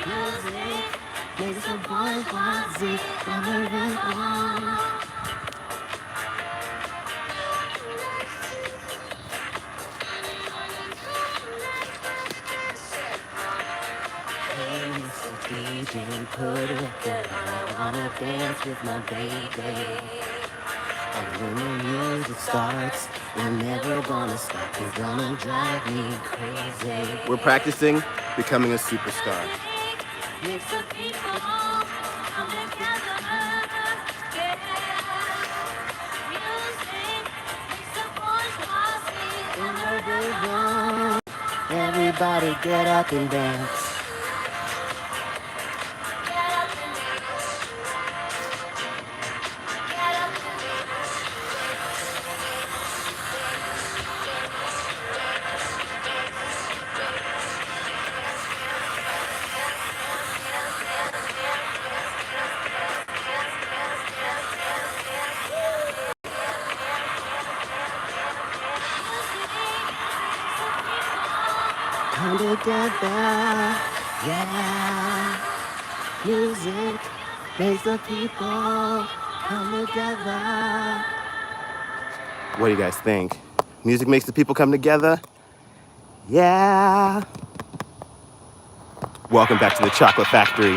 Music makes the bourgeoisie move on. Hey, Mr. DJ, put it down. I wanna dance with my baby. And when the music starts, we're never gonna stop. It's gonna drive me crazy. We're practicing becoming a superstar. Makes the people come together. Yeah. Music makes the bourgeoisie in the rhythm. Everybody get up and dance. Come together, yeah. Music makes the people come together. What do you guys think? Music makes the people come together? Yeah. Welcome back to the Chocolate Factory.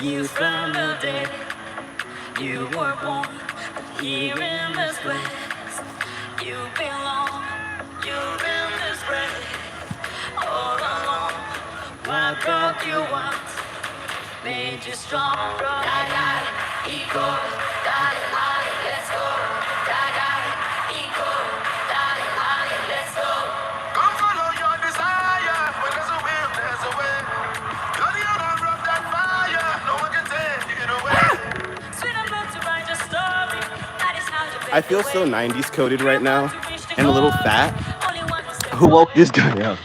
You from the day you were born here in this place. You belong, you're in this place all along. What broke you once made you strong. Ego, let's go. Ego, let's go. Come follow your desire. When there's a will, there's a way. You're the owner of that fire. No one can take it away. Sweet enough to write your story. That is how you I feel so 90s coded right now and a little fat. Who woke this guy up?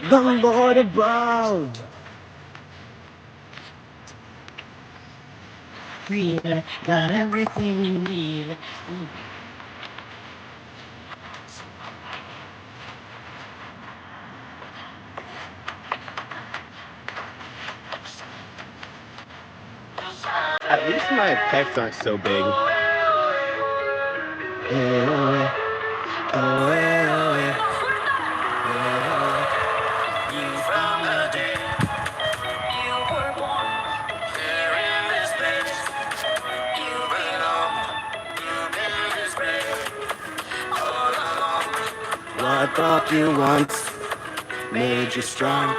The Lord above. Freedom, got everything you need. At least my pecs aren't so big. What broke you once made you strong.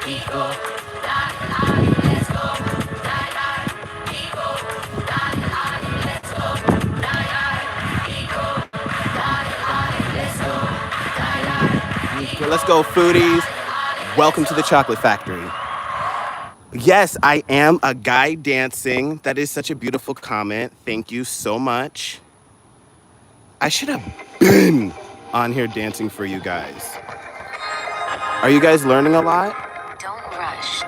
Equal. Let's go. Let's go, foodies. Welcome to the Chocolate Factory. Yes, I am a guy dancing. That is such a beautiful comment. Thank you so much. I should have been on here dancing for you guys. Are you guys learning a lot? Don't rush,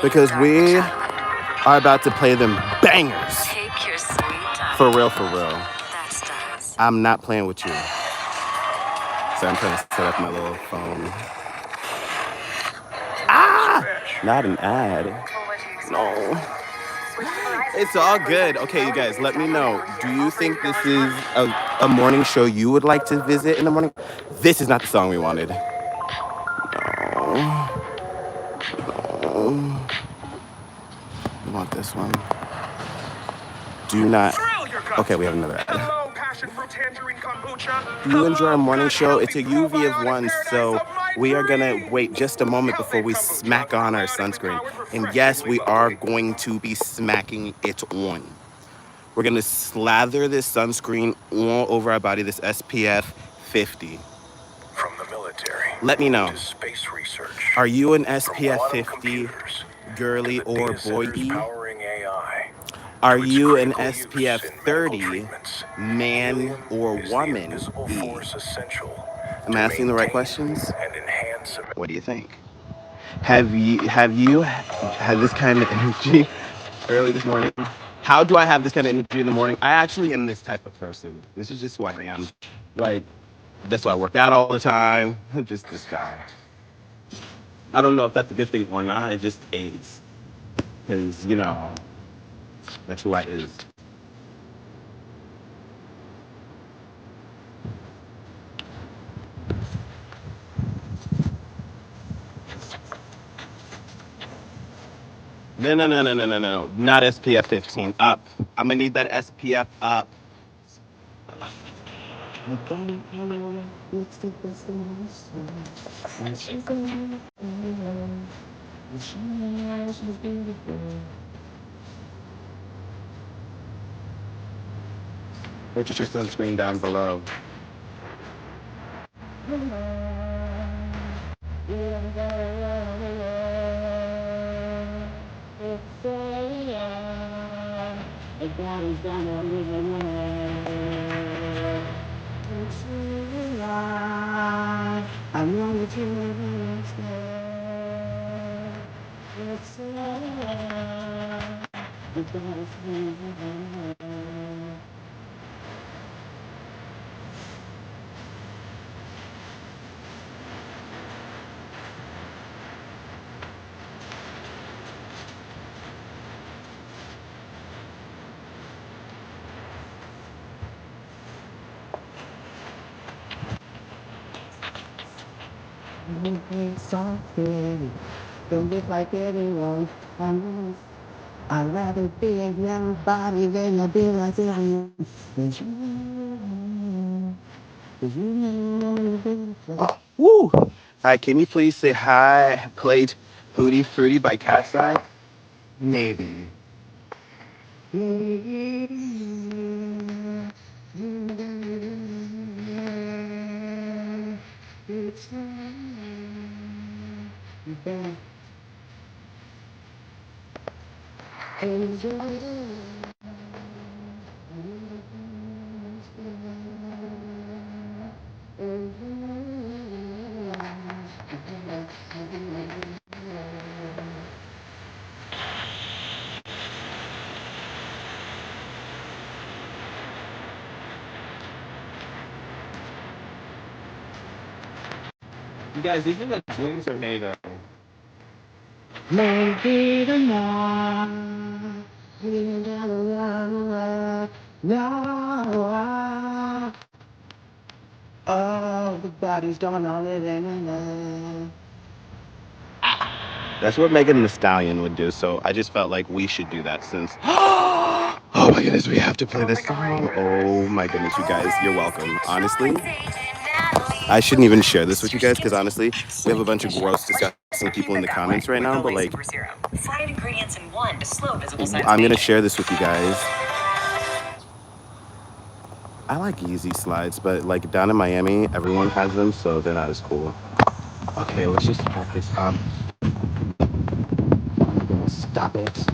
because we are about to play them bangers. Take your sweet time. For real, for real. That's nice. I'm not playing with you. So I'm trying to set up my little phone. Ah! Not an ad. No. It's all good. Okay, you guys, let me know. Do you think this is a morning show you would like to visit in the morning? This is not the song we wanted. No. No. We want this one. Do not. Okay, we have another ad. Do you enjoy our morning show? It's a UV of 1, so we are gonna wait just a moment before we smack on our sunscreen. And yes, we are going to be smacking it on. We're gonna slather this sunscreen all over our body, this SPF 50. From the military. Let me know. To space research. Are you an SPF 50 girly or boy-y? Are you an SPF 30 man or woman? Am I asking the right questions? What do you think? Have you had this kind of energy early this morning. How do I have this kind of energy in the morning? I actually am this type of person. This is just who I am. Like, that's why I work out all the time. Just this guy. I don't know if that's a good thing or not. It just aids. Because, that's who I is. No, no, no, no, no, no, no. Not SPF 15. Up. I'm going to need that SPF up. Purchase your sunscreen down below. Don't look like anyone. I'd rather be a nobody than to be like anyone. Woo! Hi, can you please say hi? I played Hootie Fruity by Cat's Eye? Maybe. You guys, these are the twins tornado. Maybe tonight. No, oh, the body's going on living. That's what Megan the Stallion would do, so I just felt like we should do that since. Oh my goodness, we have to play this song. Oh my goodness, you guys, you're welcome. Honestly, I shouldn't even share this with you guys because honestly, we have a bunch of gross, disgusting people in the comments right now. But like, I'm gonna share this with you guys. I like Yeezy slides, but like down in Miami, everyone has them, so they're not as cool. Okay, let's just pack this up. I'm gonna stop it.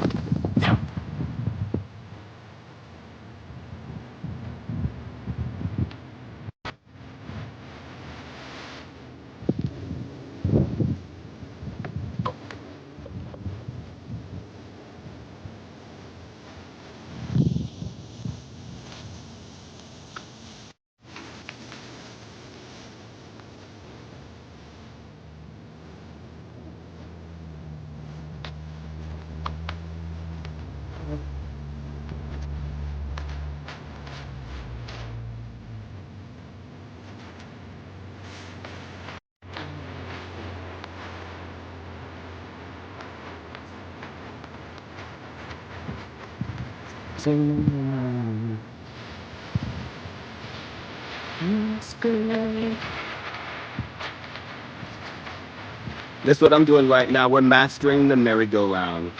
That's what I'm doing right now. We're mastering the merry-go-round.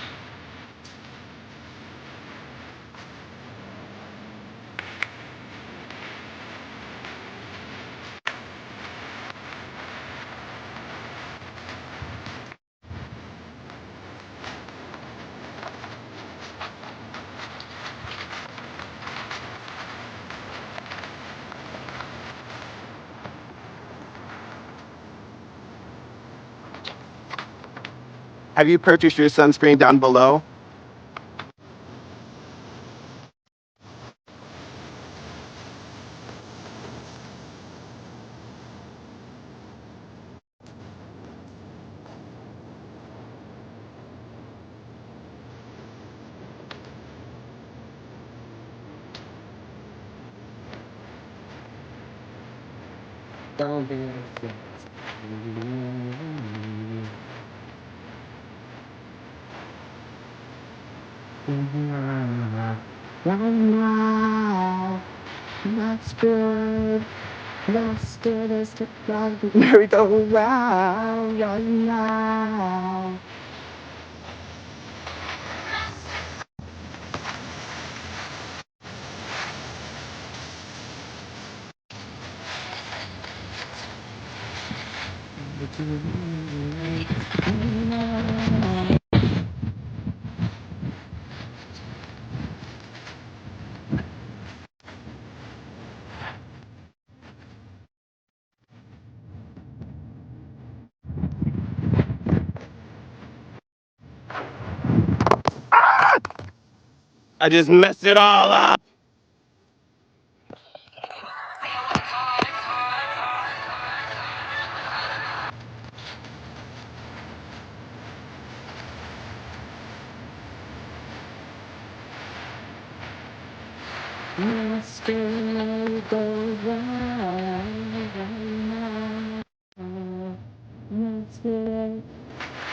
Have you purchased your sunscreen down below? That's good. That's good as the merry-go-round. Round. I just messed it all up. Let's go round.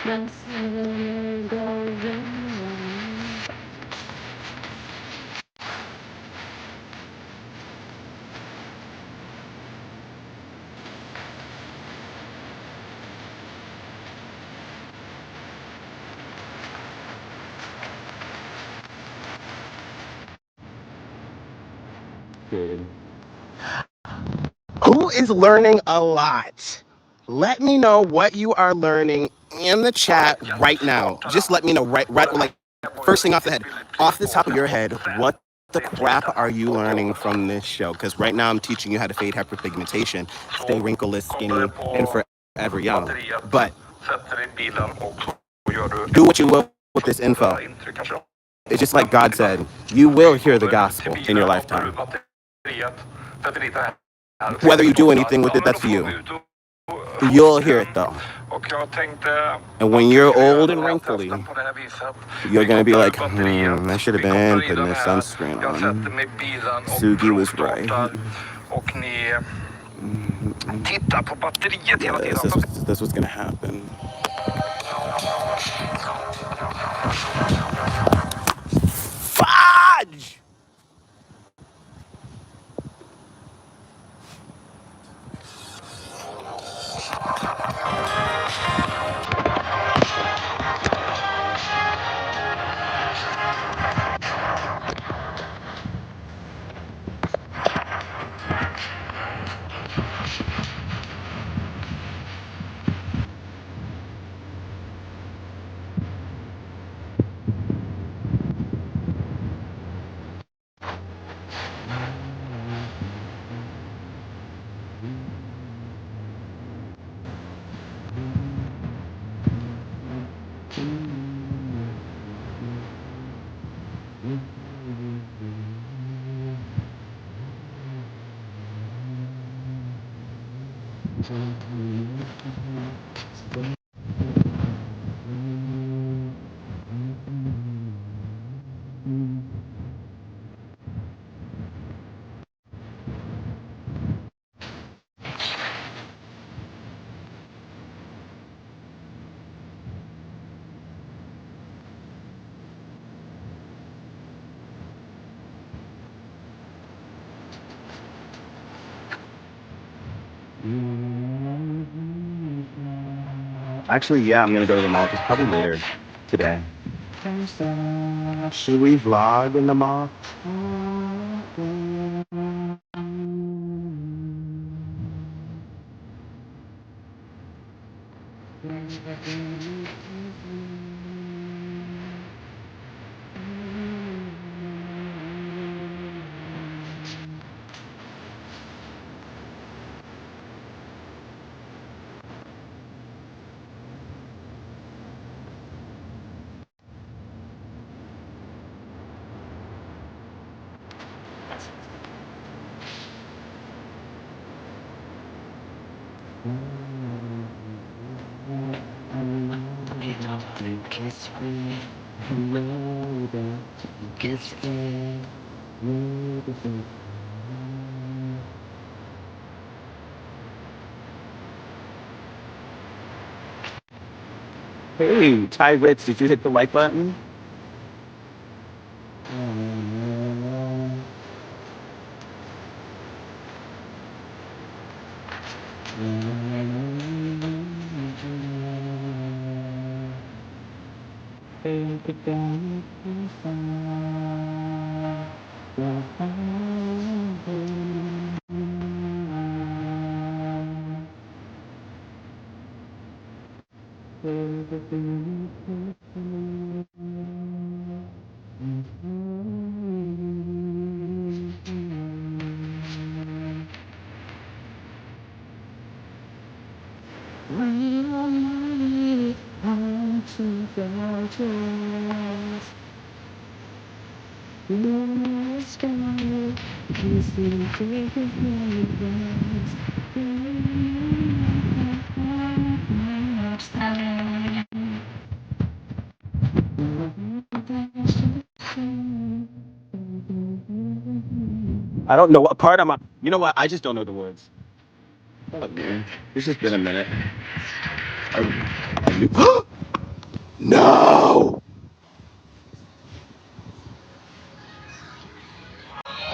Let's go round. Good. Who is learning a lot? Let me know what you are learning in the chat right now. Just let me know right like first thing off the head, off the top of your head, what the crap are you learning from this show? Because right now I'm teaching you how to fade hyperpigmentation, stay wrinkleless, skinny, and forever young. But do what you will with this info. It's just like God said, you will hear the gospel in your lifetime. Whether you do anything with it, that's for you. You'll hear it though. And when you're old and wrinkly, you're gonna be like, I should have been putting this sunscreen on. Sugi was right. Yes, that's what's gonna happen. Fudge! Actually, yeah, I'm gonna go to the mall just probably later today. Should we vlog in the mall? Kiss me, baby. Kiss me, baby. Hey, Ty Ritz, did you hit the like button? I don't know what part I'm on. You know what? I just don't know the words. Okay. It's just been a minute. No!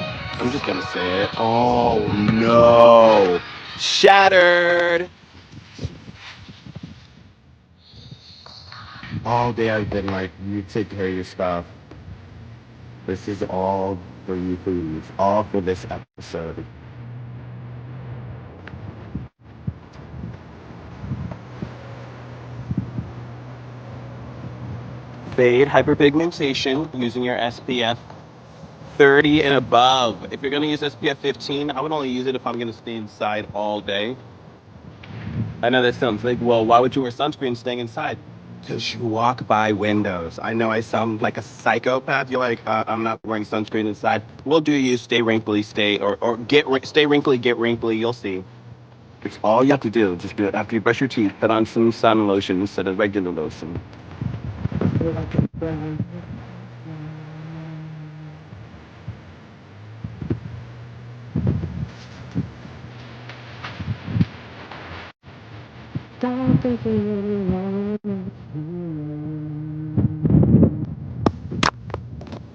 I'm just gonna say it. Oh no! Shattered! All day I've been like, you take care of your stuff. This is all for you, please. All for this episode. Fade hyperpigmentation using your SPF 30 and above. If you're gonna use SPF 15, I would only use it if I'm gonna stay inside all day. I know that sounds like, well, why would you wear sunscreen staying inside? Because you walk by windows. I know I sound like a psychopath. You're like, I'm not wearing sunscreen inside. Well, do you stay wrinkly, stay wrinkly, get wrinkly. You'll see. It's all you have to do. Just do it after you brush your teeth. Put on some sun lotion instead of regular lotion.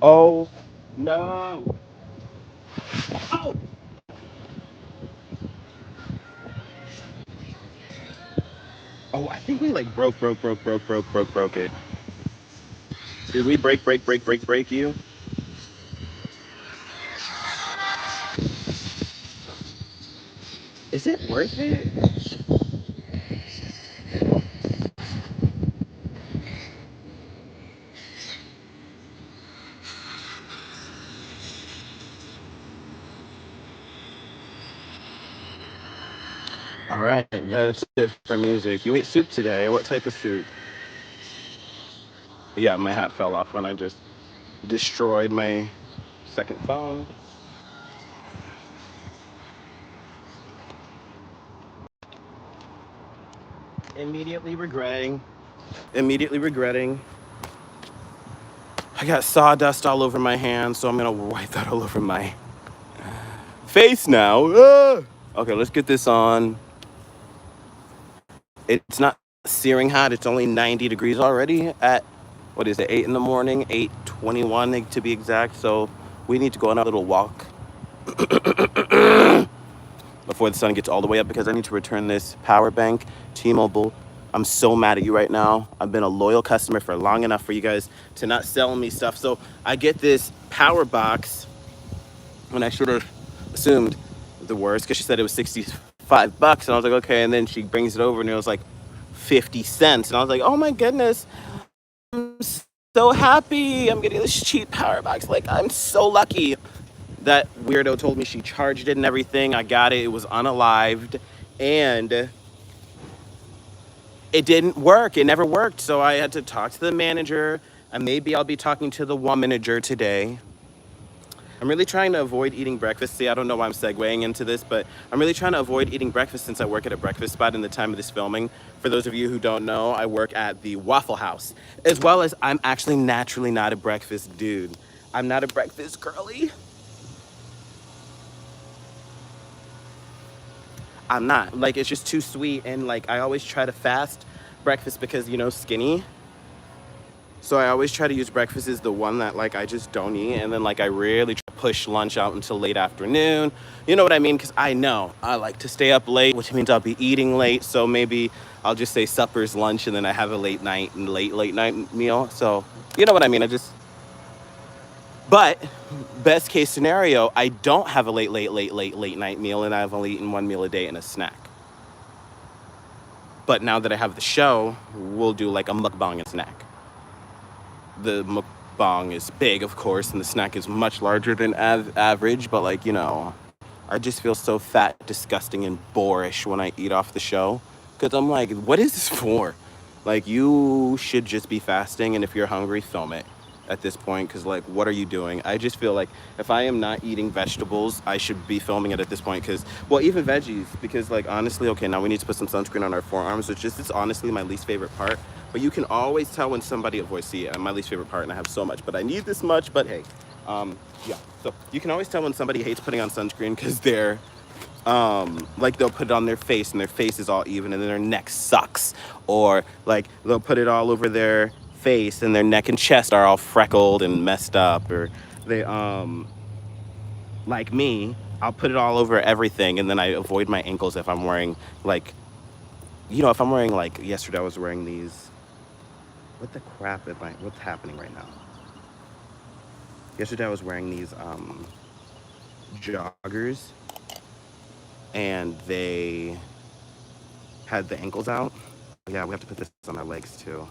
Oh no! Oh! Oh, I think we like broke it. Did we break you? Is it worth it? All right, that's it for music. You ate soup today. What type of soup? Yeah, my hat fell off when I just destroyed my second phone. Immediately regretting. Immediately regretting. I got sawdust all over my hands, so I'm gonna wipe that all over my face now. Ah! Okay, let's get this on. It's not searing hot. It's only 90 degrees already at, what is it, 8 in the morning, 8:21 to be exact. So we need to go on a little walk before the sun gets all the way up because I need to return this power bank. T-Mobile, I'm so mad at you right now. I've been a loyal customer for long enough for you guys to not sell me stuff. So I get this power box when I should have assumed the worst because she said it was 65 bucks. And I was like, okay. And then she brings it over and it was like 50 cents. And I was like, oh my goodness, I'm so happy. I'm getting this cheap power box. Like, I'm so lucky. That weirdo told me she charged it and everything. I got it. It was unalived. And it didn't work. It never worked. So I had to talk to the manager. And maybe I'll be talking to the manager today. I'm really trying to avoid eating breakfast. See, I don't know why I'm segueing into this, but I'm really trying to avoid eating breakfast since I work at a breakfast spot in the time of this filming. For those of you who don't know, I work at the Waffle House, as well as I'm actually naturally not a breakfast dude. I'm not a breakfast girly. I'm not. Like, it's just too sweet, and like I always try to fast, breakfast because, you know, skinny. So I always try to use breakfast as the one that like I just don't eat, and then like I really try to push lunch out until late afternoon. You know what I mean? Because I know I like to stay up late, which means I'll be eating late. So maybe I'll just say supper's lunch, and then I have a late night and late night meal. So you know what I mean? But best case scenario, I don't have a late night meal, and I've only eaten one meal a day and a snack. But now that I have the show, we'll do like a mukbang and snack. The mukbang is big, of course, and the snack is much larger than average, but like, you know, I just feel so fat, disgusting, and boorish when I eat off the show. Because I'm like, what is this for? Like, you should just be fasting, and if you're hungry, film it at this point. Because, like, what are you doing? I just feel like if I am not eating vegetables, I should be filming it at this point. Because, well, even veggies. Because, like, honestly, okay, now we need to put some sunscreen on our forearms, which is honestly my least favorite part. But you can always tell when somebody, my least favorite part, and I have so much, but I need this much, but hey. Yeah, so you can always tell when somebody hates putting on sunscreen because they're, like they'll put it on their face and their face is all even and then their neck sucks. Or like they'll put it all over their face and their neck and chest are all freckled and messed up. Or they, like me, I'll put it all over everything and then I avoid my ankles if I'm wearing like, you know, if I'm wearing like, yesterday I was wearing these, what the crap what's happening right now? Yesterday I was wearing these joggers and they had the ankles out. Yeah, we have to put this on our legs too.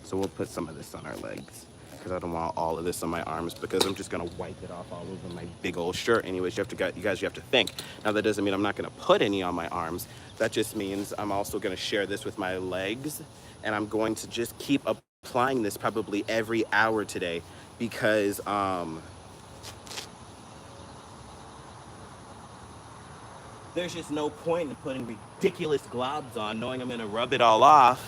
So we'll put some of this on our legs because I don't want all of this on my arms because I'm just gonna wipe it off all over my big old shirt. Anyways, you guys have to think. Now that doesn't mean I'm not gonna put any on my arms. That just means I'm also gonna share this with my legs and I'm going to just keep applying this probably every hour today because there's just no point in putting ridiculous globs on knowing I'm gonna rub it all off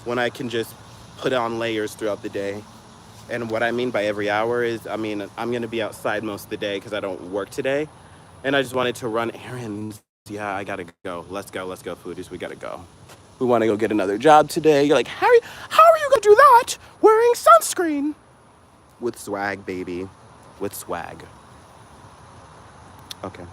when I can just put on layers throughout the day. And what I mean by every hour is, I mean, I'm gonna be outside most of the day because I don't work today. And I just wanted to run errands. Yeah, I gotta go. Let's go, foodies, we gotta go. We wanna go get another job today. You're like, how are you gonna do that wearing sunscreen? With swag, baby, with swag. Okay.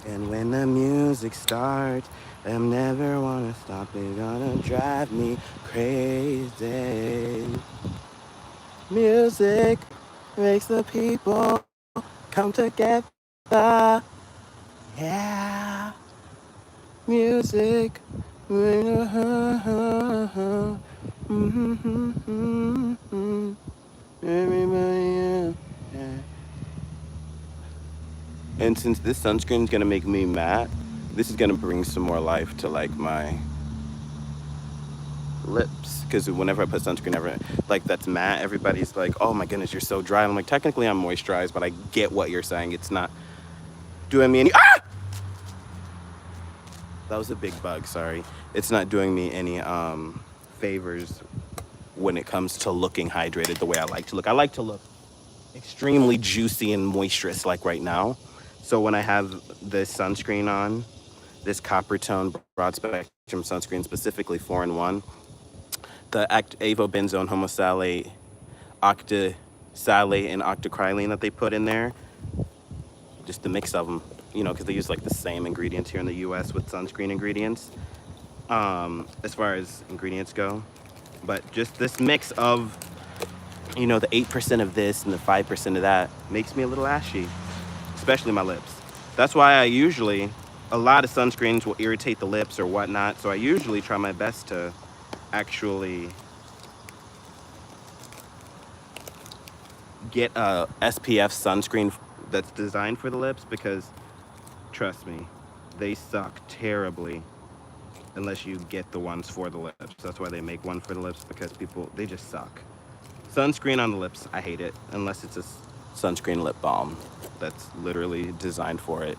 And when the music starts, I never wanna stop. It's gonna drive me crazy. Music makes the people come together. Yeah. Music. Everybody, yeah. And since this sunscreen is gonna make me matte, this is gonna bring some more life to like my lips. Because whenever I put sunscreen like that's matte, everybody's like, oh my goodness, you're so dry. I'm like, technically I'm moisturized, but I get what you're saying. It's not doing me any, that was a big bug, sorry. It's not doing me any favors when it comes to looking hydrated the way I like to look. I like to look extremely juicy and moisturous like right now. So when I have this sunscreen on, this Coppertone broad spectrum sunscreen, specifically 4-in-1, the avobenzone homosalate, octisalate, and octocrylene that they put in there, just the mix of them, you know, because they use like the same ingredients here in the US with sunscreen ingredients, as far as ingredients go. But just this mix of, you know, the 8% of this and the 5% of that makes me a little ashy, especially my lips. That's why a lot of sunscreens will irritate the lips or whatnot, so I usually try my best to actually get a SPF sunscreen that's designed for the lips because, trust me, they suck terribly unless you get the ones for the lips. That's why they make one for the lips, because they just suck. Sunscreen on the lips, I hate it, unless it's a sunscreen lip balm that's literally designed for it.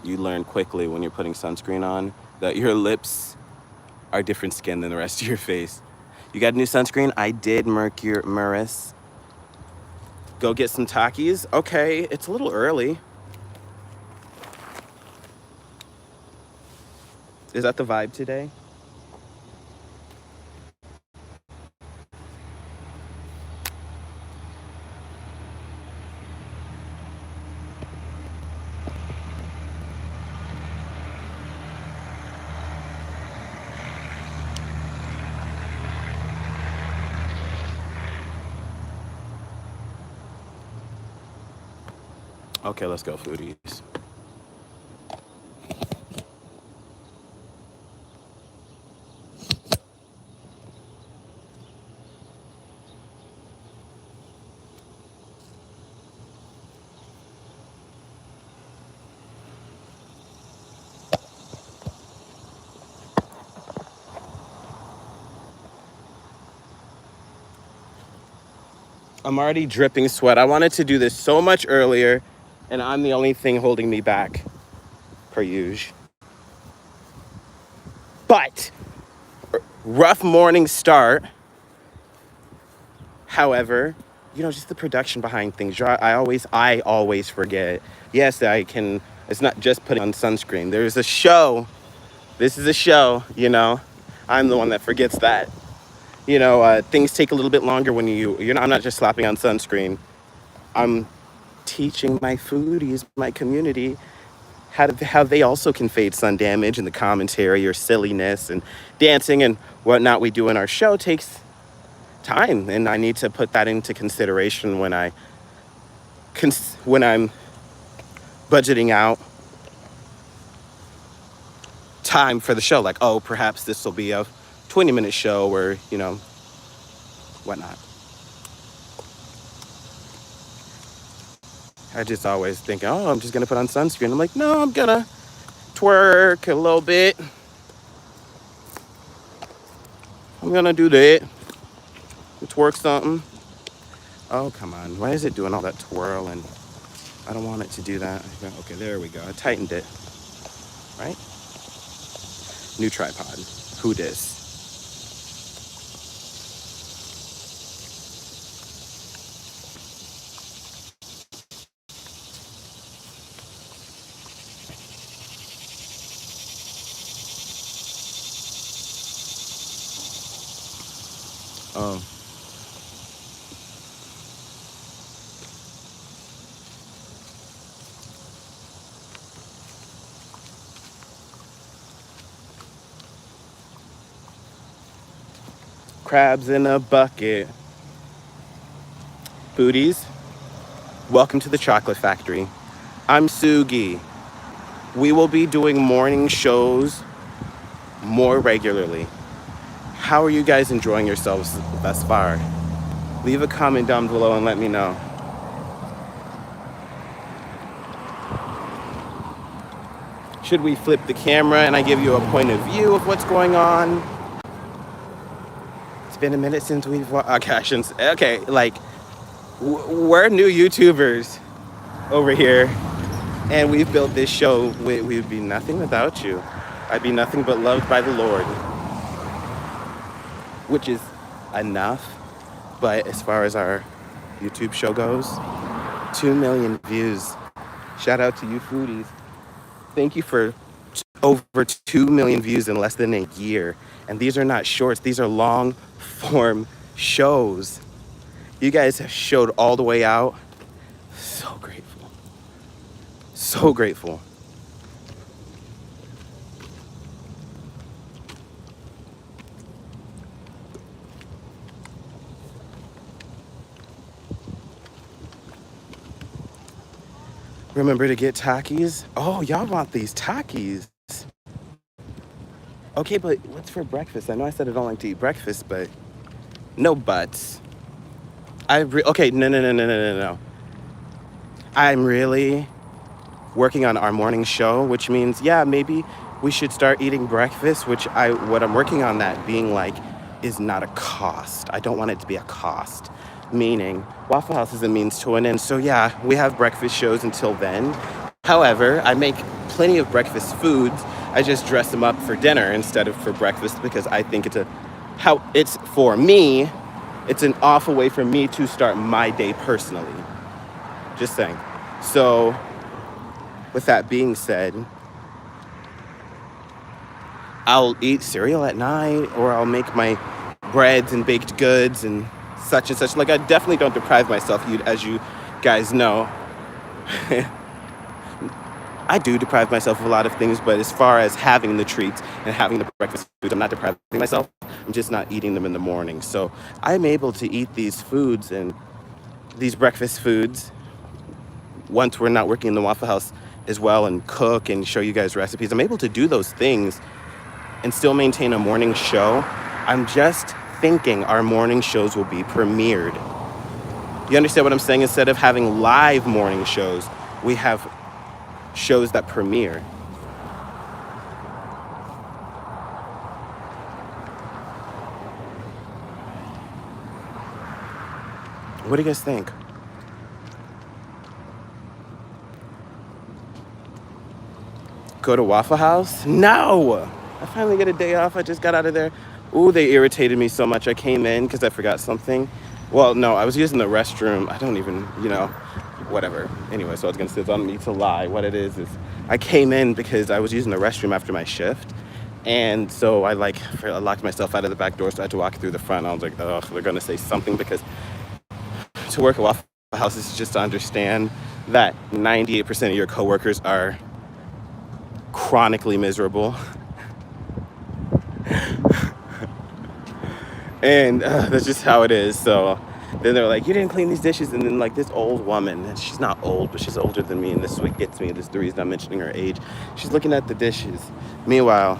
You learn quickly when you're putting sunscreen on that your lips are different skin than the rest of your face. You got a new sunscreen? I did, Maris. Go get some Takis? Okay, it's a little early. Is that the vibe today? Okay, let's go, foodies. I'm already dripping sweat. I wanted to do this so much earlier, and I'm the only thing holding me back, per usual. But rough morning start. However, just the production behind things. I always forget. Yes, I can. It's not just putting on sunscreen. There's a show. This is a show. I'm the one that forgets that. Things take a little bit longer when I'm not just slapping on sunscreen. I'm teaching my foodies, my community, how they also can fade sun damage, and the commentary or silliness and dancing and whatnot we do in our show takes time, and I need to put that into consideration when I'm budgeting out time for the show. Like, oh, perhaps this will be a 20-minute show or whatnot. I just always think, oh, I'm just gonna put on sunscreen. I'm like, no, I'm gonna twerk a little bit. I'm gonna do that. Twerk something. Oh, come on. Why is it doing all that twirl? And I don't want it to do that. Okay, there we go. I tightened it. Right? New tripod. Who dis? Oh. Crabs in a bucket. Foodies, welcome to the Chocolate Factory. I'm Sugi. We will be doing morning shows more regularly. How are you guys enjoying yourselves thus far? Leave a comment down below and let me know. Should we flip the camera and I give you a point of view of what's going on? It's been a minute since we've okay, like we're new YouTubers over here, and we've built this show. We would be nothing without you. I'd be nothing but loved by the Lord, which is enough. But as far as our YouTube show goes, 2 million views. Shout out to you foodies. Thank you for over 2 million views in less than a year. And these are not shorts, these are long form shows. You guys have showed all the way out. So grateful. So grateful. Remember to get Takis? Oh, y'all want these Takis. Okay, but what's for breakfast? I know I said I don't like to eat breakfast, but no buts. Okay, no. I'm really working on our morning show, which means, yeah, maybe we should start eating breakfast, what I'm working on that being like is not a cost. I don't want it to be a cost, meaning Waffle House is a means to an end. So yeah, we have breakfast shows until then. However, I make plenty of breakfast foods. I just dress them up for dinner instead of for breakfast because I think it's for me, it's an awful way for me to start my day personally. Just saying. So with that being said, I'll eat cereal at night, or I'll make my breads and baked goods and such and such. Like, I definitely don't deprive myself, as you guys know. I do deprive myself of a lot of things, but as far as having the treats and having the breakfast foods, I'm not depriving myself. I'm just not eating them in the morning. So I'm able to eat these foods and these breakfast foods once we're not working in the Waffle House as well, and cook and show you guys recipes. I'm able to do those things and still maintain a morning show. I'm just thinking our morning shows will be premiered. You understand what I'm saying? Instead of having live morning shows, we have shows that premiere. What do you guys think? Go to Waffle House? No! I finally get a day off. I just got out of there. Ooh, they irritated me so much. I came in because I forgot something. Well, no, I was using the restroom. I don't even, whatever. Anyway, so I was going to say, it's on me to lie. What it is I came in because I was using the restroom after my shift. And so I locked myself out of the back door, so I had to walk through the front. I was like, oh, they're going to say something, because to work at Waffle House is just to understand that 98% of your coworkers are chronically miserable. And that's just how it is. So then they're like, you didn't clean these dishes. And then, like, this old woman, and she's not old, but she's older than me, and this is what gets me. This is the reason I'm mentioning her age. She's looking at the dishes. Meanwhile,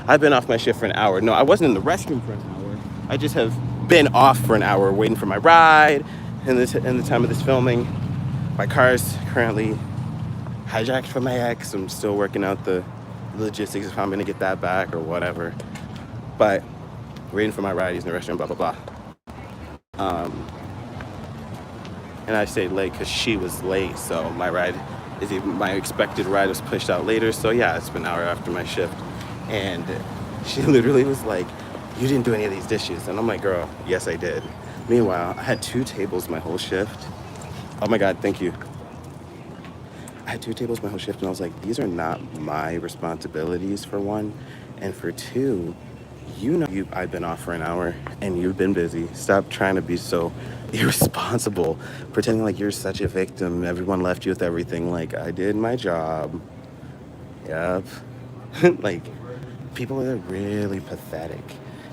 I've been off my shift for an hour. No, I wasn't in the restroom for an hour. I just have been off for an hour waiting for my ride. And in the time of this filming, my car's currently hijacked from my ex. I'm still working out the logistics of how I'm going to get that back or whatever. But waiting for my ride, using the restroom, blah, blah, blah. And I stayed late because she was late. So my expected ride was pushed out later. So yeah, it's been an hour after my shift. And she literally was like, you didn't do any of these dishes. And I'm like, girl, yes, I did. Meanwhile, I had 2 tables my whole shift. Oh my God, thank you. I had 2 tables my whole shift, and I was like, these are not my responsibilities, for one. And for two, I've been off for an hour and you've been busy. Stop trying to be so irresponsible, pretending like you're such a victim. Everyone left you with everything. Like, I did my job. Yep. Like, people are really pathetic.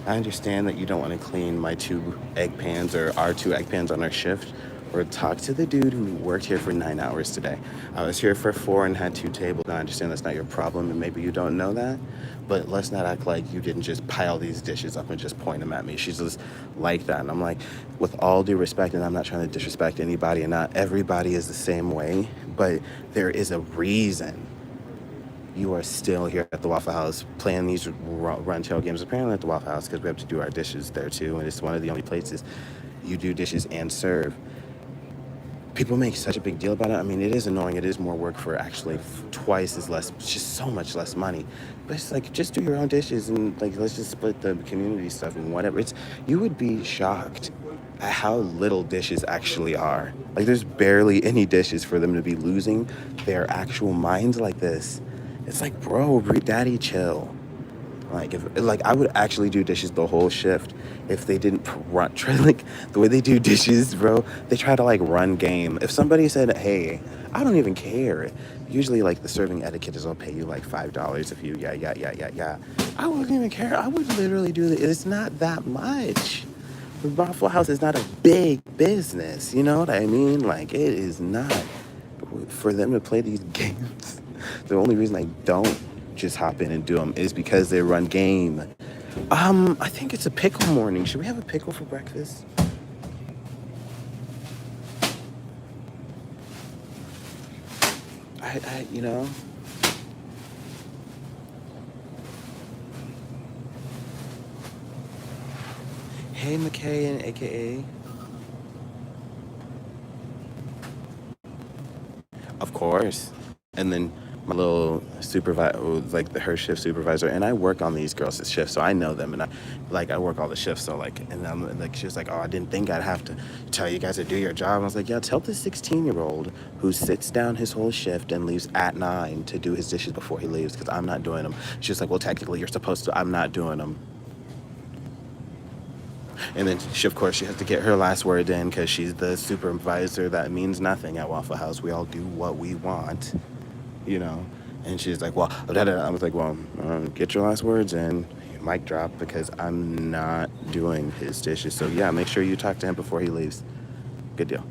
I understand that you don't want to clean my 2 egg pans, or our 2 egg pans on our shift, or talk to the dude who worked here for 9 hours today. I was here for 4 and had 2 tables. I understand that's not your problem, and maybe you don't know that, but let's not act like you didn't just pile these dishes up and just point them at me. She's just like that. And I'm like, with all due respect, and I'm not trying to disrespect anybody, and not everybody is the same way, but there is a reason you are still here at the Waffle House playing these run tail games, apparently at the Waffle House, because we have to do our dishes there too, and it's one of the only places you do dishes and serve. People make such a big deal about it. I mean, it is annoying. It is more work for actually twice as less. It's just so much less money. But it's like, just do your own dishes, and like, let's just split the community stuff and whatever. You would be shocked at how little dishes actually are. Like, there's barely any dishes for them to be losing their actual minds like this. It's like, bro, daddy, chill. Like, I would actually do dishes the whole shift if they didn't try, like, the way they do dishes, bro. They try to, like, run game. If somebody said, hey, I don't even care. Usually, like, the serving etiquette is I'll pay you, like, $5 if you, yeah. I wouldn't even care. I would literally do it. It's not that much. The Waffle House is not a big business. You know what I mean? Like, it is not for them to play these games. The only reason I don't just hop in and do them is because they run game. I think it's a pickle morning. Should we have a pickle for breakfast? You know. Hey, McKay and AKA. Of course. And then my little supervisor, like her shift supervisor, and I work on these girls' shifts, so I know them, and I work all the shifts. So like, and I'm like, she was like, oh, I didn't think I'd have to tell you guys to do your job. I was like, yeah, tell the 16-year-old who sits down his whole shift and leaves at 9 to do his dishes before he leaves, because I'm not doing them. She was like, well, technically you're supposed to. I'm not doing them. And then she, of course, she has to get her last word in because she's the supervisor. That means nothing at Waffle House. We all do what we want, you know. And she's like, well, I was like, well, get your last words in. Mic drop, because I'm not doing his dishes. So yeah, make sure you talk to him before he leaves. Good deal.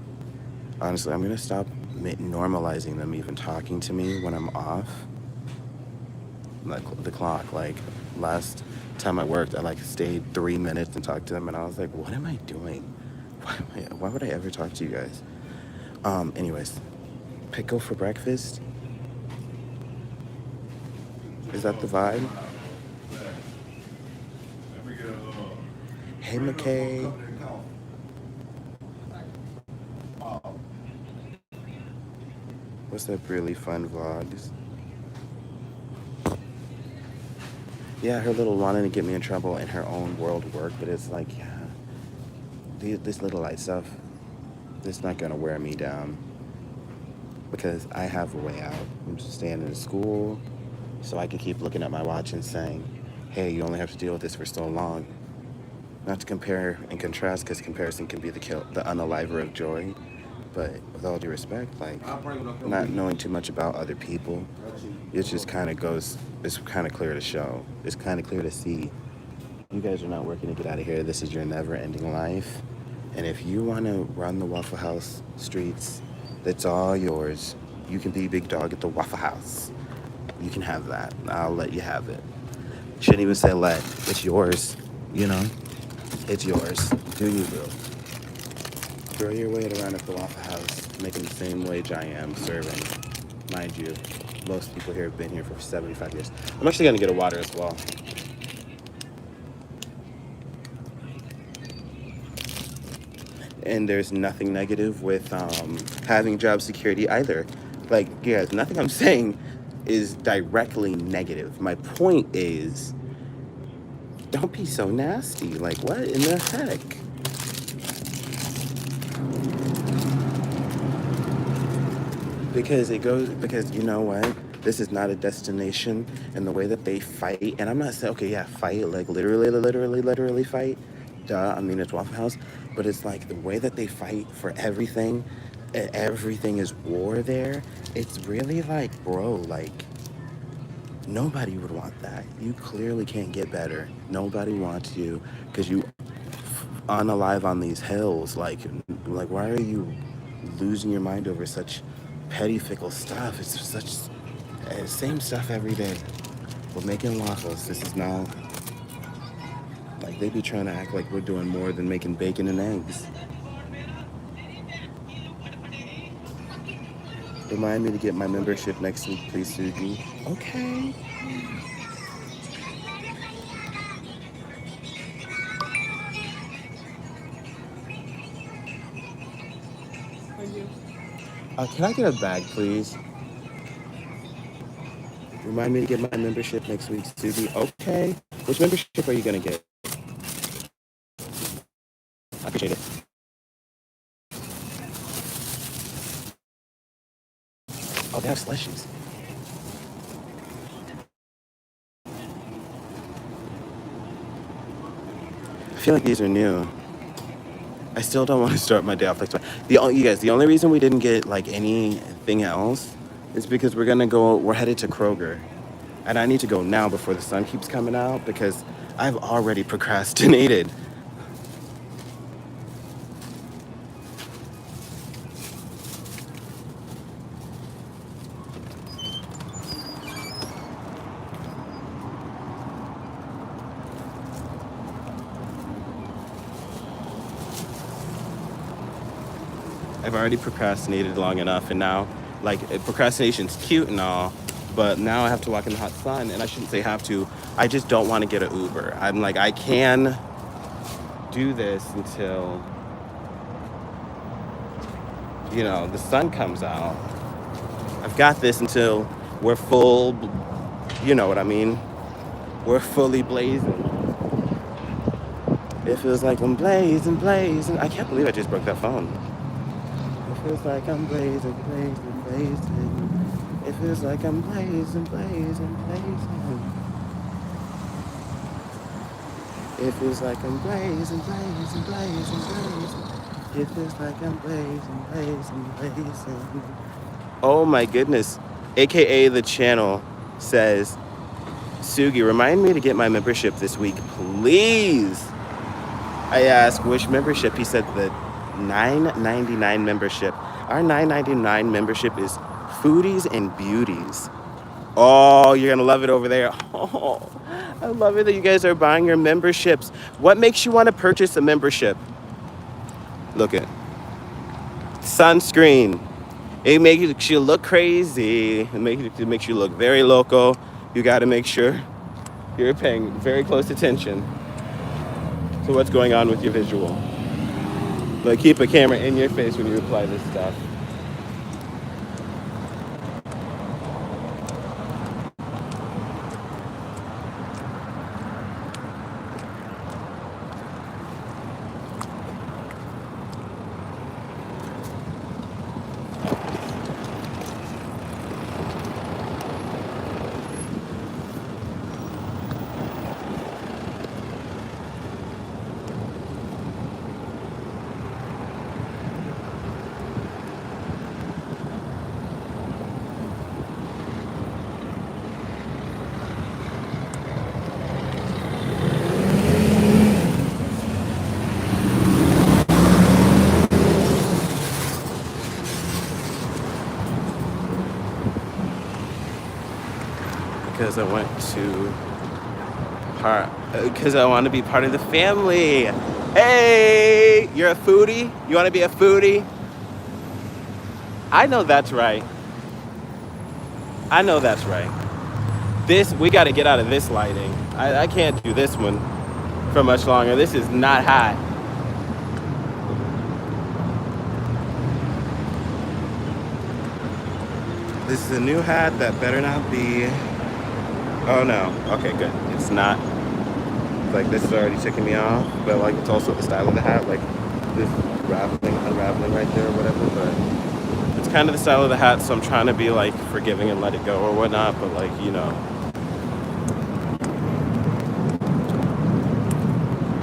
Honestly, I'm gonna stop normalizing them even talking to me when I'm off. Like the clock, like last time I worked, I like stayed 3 minutes and talked to them, and I was like, what am I doing? Why would I ever talk to you guys? Anyways, pickle for breakfast. Is that the vibe? Hey, McKay. What's up, really fun vlogs? Yeah, her little wanting to get me in trouble in her own world work, but it's like, yeah, this little light stuff, it's not gonna wear me down because I have a way out. I'm just staying in school, so I can keep looking at my watch and saying, hey, you only have to deal with this for so long. Not to compare and contrast, because comparison can be the unaliver of joy. But with all due respect, like, not knowing too much about other people, it just kind of goes, it's kind of clear to show. It's kind of clear to see. You guys are not working to get out of here. This is your never-ending life. And if you want to run the Waffle House streets, that's all yours. You can be big dog at the Waffle House. You can have that. I'll let you have it. Shouldn't even say let. It's yours, you know? It's yours. Do you, bro? Throw your weight around at the Waffle House, making the same wage I am serving. Mind you, most people here have been here for 75 years. I'm actually going to get a water as well. And there's nothing negative with having job security either. Like, yeah, nothing I'm saying is directly negative. My point is, don't be so nasty. Like, what in the heck? Because you know what? This is not a destination, and the way that they fight, and I'm not saying, okay, yeah, fight, like literally fight. Duh, I mean, it's Waffle House, but it's like the way that they fight for everything, everything is war there. It's really like, bro, like, nobody would want that. You clearly can't get better. Nobody wants you, because you unalive on these hills. Like, why are you losing your mind over such petty, fickle stuff? It's such same stuff every day. We're making waffles. This is now, like, they be trying to act like we're doing more than making bacon and eggs. Remind me to get my membership next week, please, Sugi. Okay. Can I get a bag, please? Remind me to get my membership next week, Sugi. Okay. Which membership are you going to get? I appreciate it. Oh, they have slushies. I feel like these are new. I still don't want to start my day off like that. The only reason we didn't get like anything else is because we're headed to Kroger. And I need to go now before the sun keeps coming out because I've already procrastinated. I've already procrastinated long enough, and now, like, procrastination's cute and all, but now I have to walk in the hot sun, and I shouldn't say have to. I just don't want to get an Uber. I'm like, I can do this until, you know, the sun comes out. I've got this until We're full, you know what I mean? We're fully blazing. It feels like I'm blazing, blazing. I can't believe I just broke that phone. It feels like I'm blazing, blazing, blazing. It feels like I'm blazing, blazing, blazing. It feels like I'm blazing, blazing, blazing, blazing. It feels like I'm blazing, blazing, blazing. Oh my goodness. AKA the channel says, Sugi, remind me to get my membership this week, please. I asked which membership. He said the $9.99 membership. Our $9.99 membership is Foodies and Beauties. Oh, you're gonna love it over there. Oh, I love it that you guys are buying your memberships. What makes you want to purchase a membership? Look at Sunscreen. It makes you look crazy. It makes you look very local. You got to make sure you're paying very close attention to what's going on with your visual. Like, keep a camera in your face when you apply this stuff. Because I went to because I want to be part of the family. Hey, you're a foodie? You want to be a foodie? I know that's right. I know that's right. We got to get out of this lighting. I can't do this one for much longer. This is not hot. This is a new hat that better not be. Oh no. Okay, good. It's not. Like, this is already ticking me off, but like, it's also the style of the hat, like this unraveling right there or whatever. But it's kind of the style of the hat, so I'm trying to be like forgiving and let it go or whatnot. But like, you know.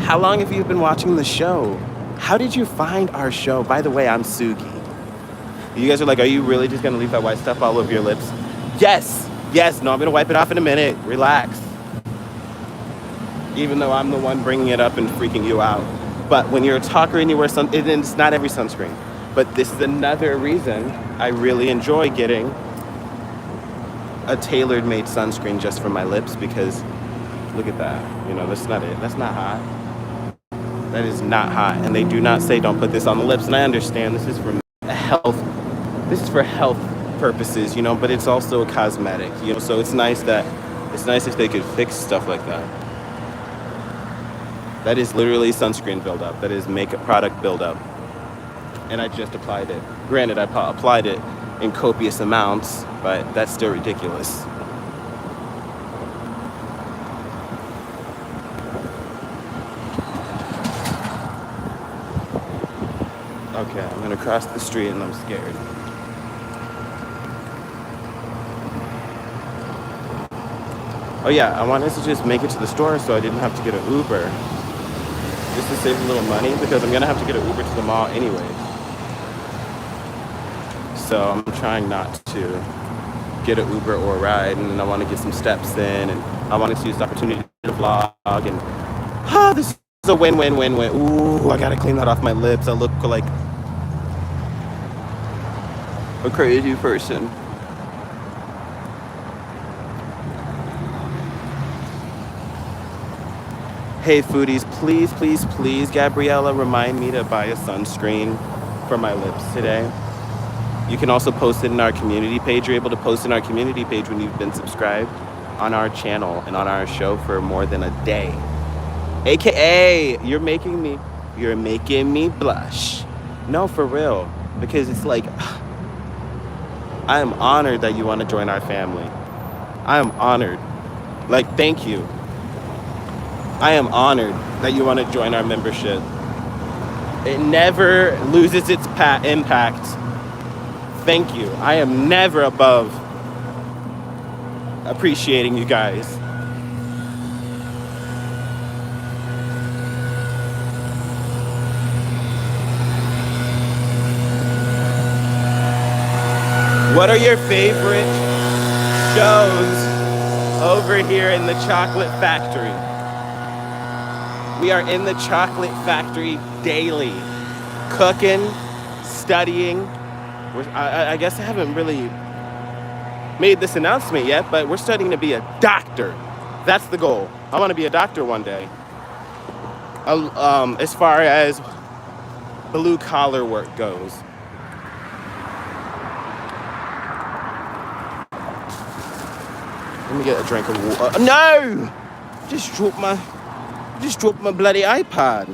How long have you been watching the show? How did you find our show? By the way, I'm Sugi. You guys are like, are you really just gonna leave that white stuff all over your lips? Yes. No, I'm gonna wipe it off in a minute. Relax. Even though I'm the one bringing it up and freaking you out. But when you're a talker and you wear it's not every sunscreen. But this is another reason I really enjoy getting a tailored made sunscreen just for my lips, because look at that. You know, that's not it. That's not hot. That is not hot. And they do not say don't put this on the lips. And I understand this is for health purposes, you know, but it's also a cosmetic, you know, so it's nice if they could fix stuff like that. That is literally sunscreen buildup. That is makeup product buildup. And I just applied it. Granted, I applied it in copious amounts, but that's still ridiculous. Okay, I'm gonna cross the street and I'm scared. Oh yeah, I wanted to just make it to the store so I didn't have to get an Uber. Just to save a little money, because I'm gonna have to get an Uber to the mall anyway. So I'm trying not to get an Uber or a ride, and I want to get some steps in, and I wanted to use the opportunity to vlog, and this is a win-win-win-win. Ooh, I gotta clean that off my lips. I look like a crazy person. Hey foodies, please, Gabriella, remind me to buy a sunscreen for my lips today. You can also post it in our community page. You're able to post in our community page when you've been subscribed on our channel and on our show for more than a day. AKA, you're making me blush. No, for real. Because it's like, I am honored that you want to join our family. I am honored. Like, thank you. I am honored that you want to join our membership. It never loses its impact. Thank you. I am never above appreciating you guys. What are your favorite shows over here in the chocolate factory? We are in the chocolate factory daily, cooking, studying. I guess I haven't really made this announcement yet, but we're studying to be a doctor. That's the goal. I want to be a doctor one day. As far as blue collar work goes. Let me get a drink of water. No! Just dropped my bloody iPad.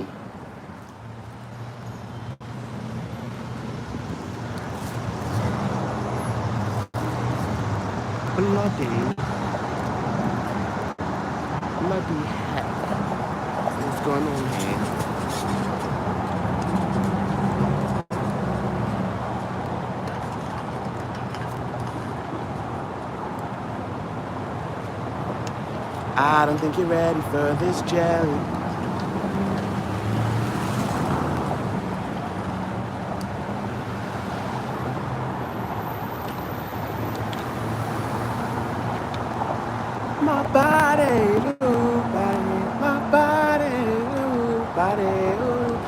Bloody heck. What's going on here? I don't think you're ready for this jelly. My body, ooh, body, my body, ooh, body, ooh,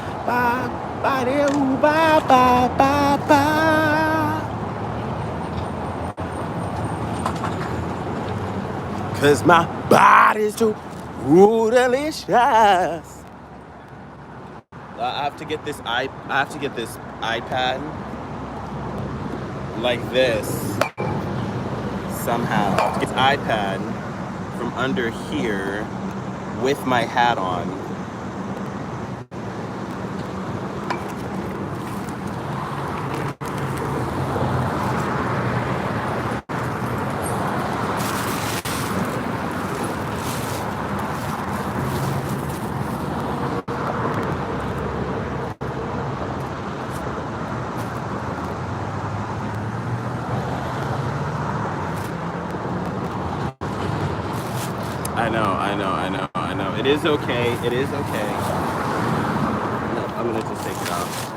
body, ooh, ba, ba, ba, ba. 'Cause my body's too ooh, delicious. I have to get this iPad like this somehow. To get this iPad from under here with my hat on. I know. It is okay. No, I'm gonna just take it off.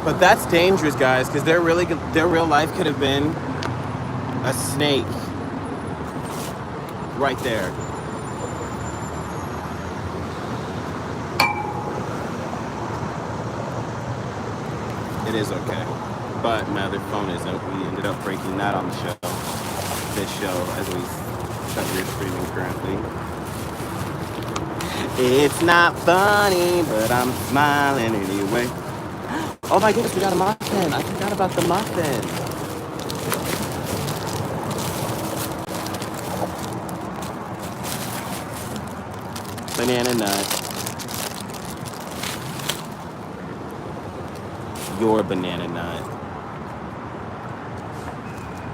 But that's dangerous, guys, because their real life could have been a snake right there. It is okay. But my other phone isn't. We ended up breaking that on the show. This show, as we're streaming currently. It's not funny, but I'm smiling anyway. Oh my goodness, we got a muffin. I forgot about the muffin. Banana nut. Your banana nut.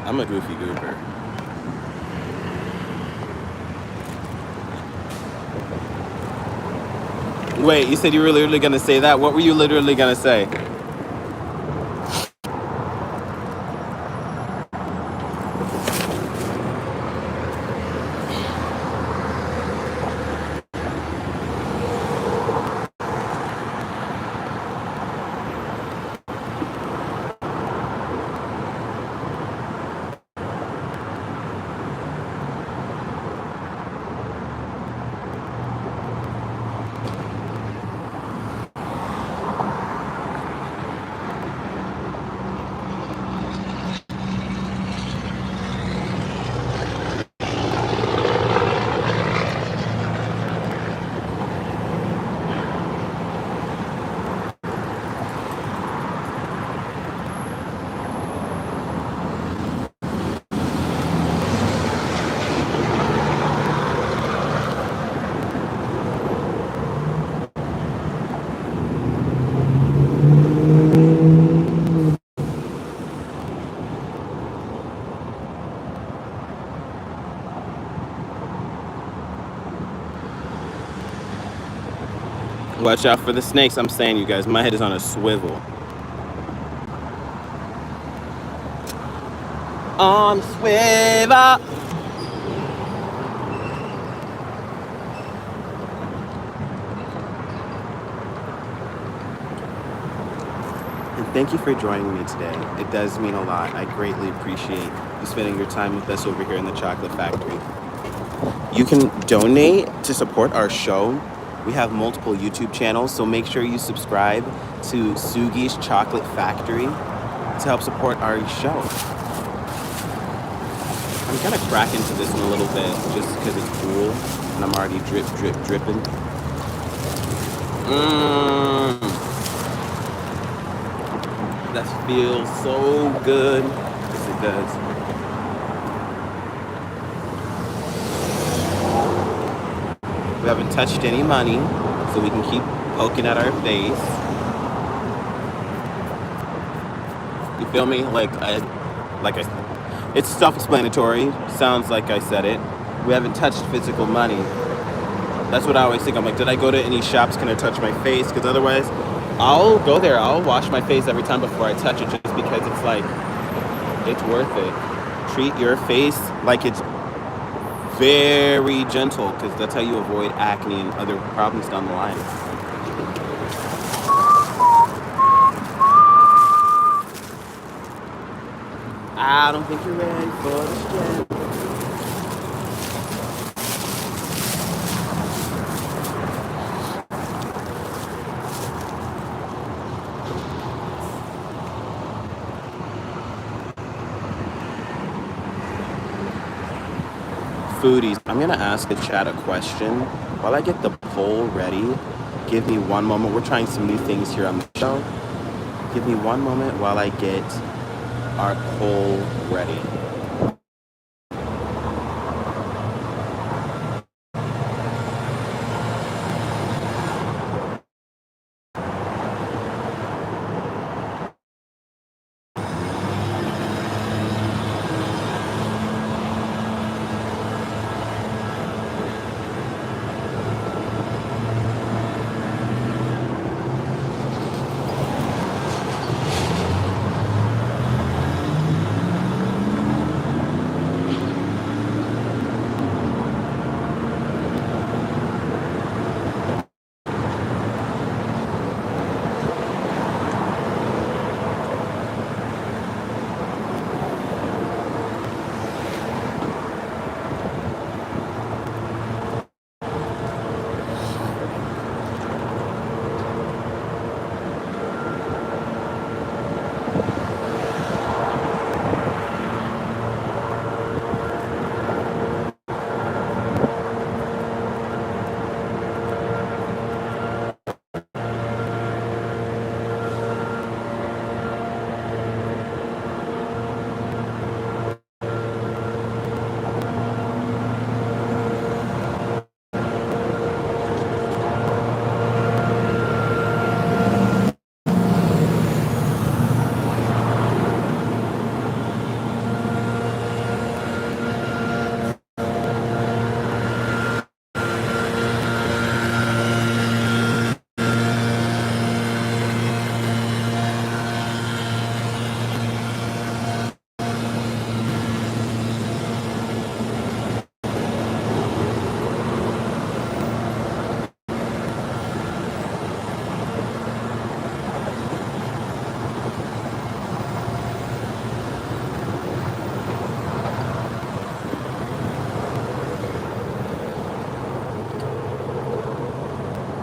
I'm a goofy goober. Wait, you said you were literally gonna say that? What were you literally gonna say? Watch out for the snakes. I'm saying, you guys, my head is on a swivel. On swivel. And thank you for joining me today. It does mean a lot. I greatly appreciate you spending your time with us over here in the Chocolate Factory. You can donate to support our show. We have multiple YouTube channels, so make sure you subscribe to Sugi's Chocolate Factory to help support our show. I'm gonna crack into this one a little bit just because it's cool and I'm already dripping. That feels so good. Yes, it does. We haven't touched any money, so we can keep poking at our face. You feel me? It's self-explanatory. Sounds like I said it. We haven't touched physical money. That's what I always think. I'm like, did I go to any shops? Can I touch my face? Because otherwise, I'll go there. I'll wash my face every time before I touch it, just because it's like, it's worth it. Treat your face like it's very gentle, because that's how you avoid acne and other problems down the line. I don't think you're ready for this yet. Foodies, I'm gonna ask the chat a question. While I get the poll ready, give me one moment. We're trying some new things here on the show. Give me one moment while I get our poll ready.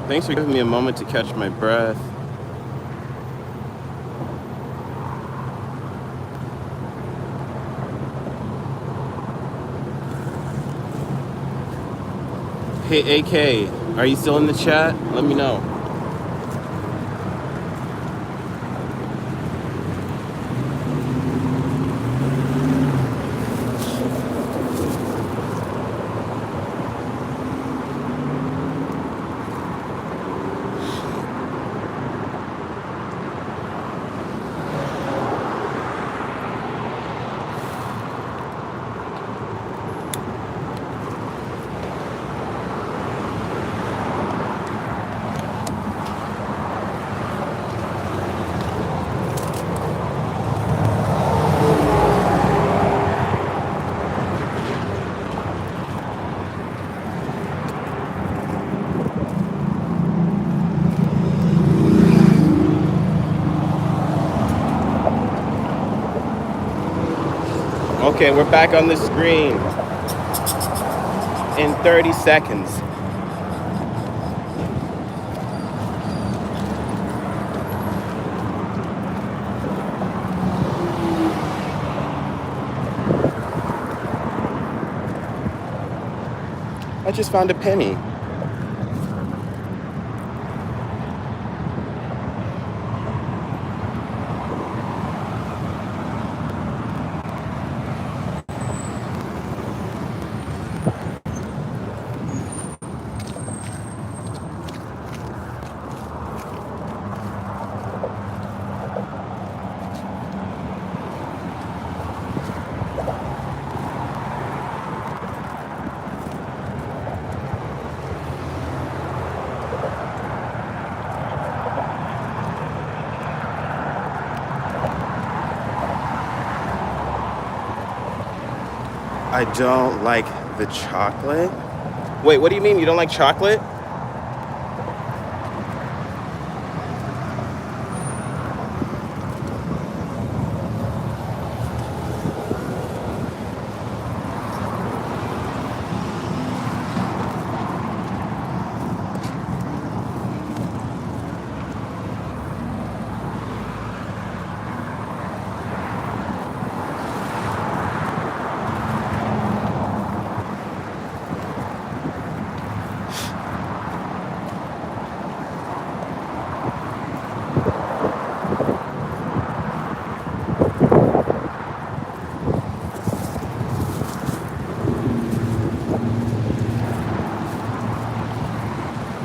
Thanks for giving me a moment to catch my breath. Hey, AK, are you still in the chat? Let me know. Okay, we're back on the screen in 30 seconds. I just found a penny. I don't like the chocolate. Wait, what do you mean you don't like chocolate?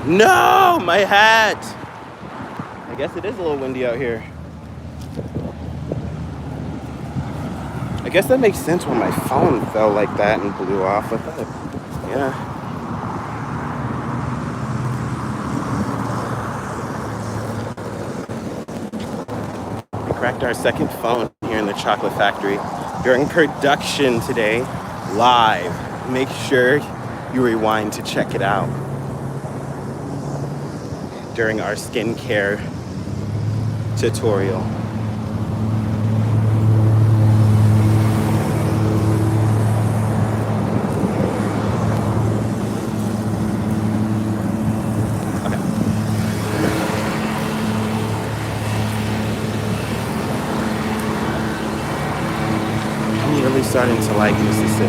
No, my hat. I guess it is a little windy out here. I guess that makes sense when my phone fell like that and blew off. I thought, yeah. We cracked our second phone here in the chocolate factory during production today, live. Make sure you rewind to check it out during our skincare tutorial. Starting to like Mississippi.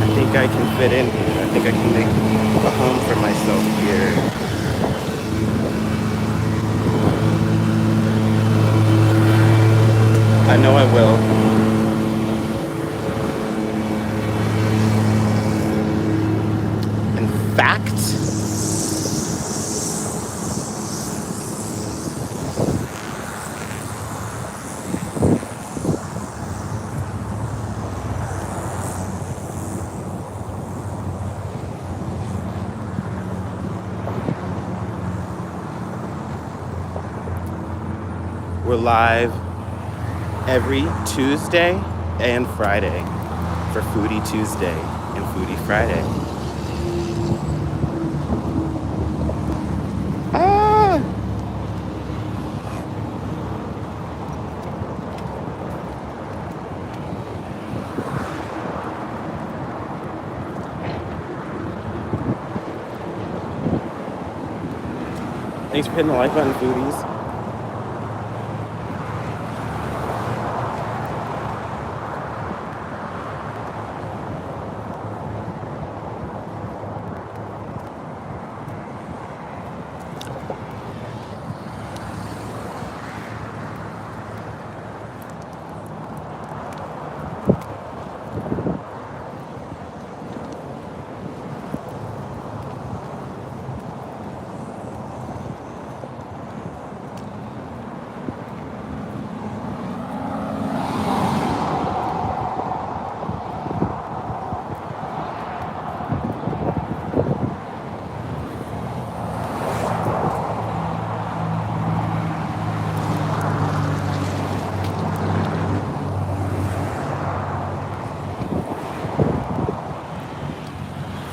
I think I can fit in here. I think I can make a home for myself here. I know I will. In fact, we're live every Tuesday and Friday for Foodie Tuesday and Foodie Friday. Ah! Thanks for hitting the like button, Foodies.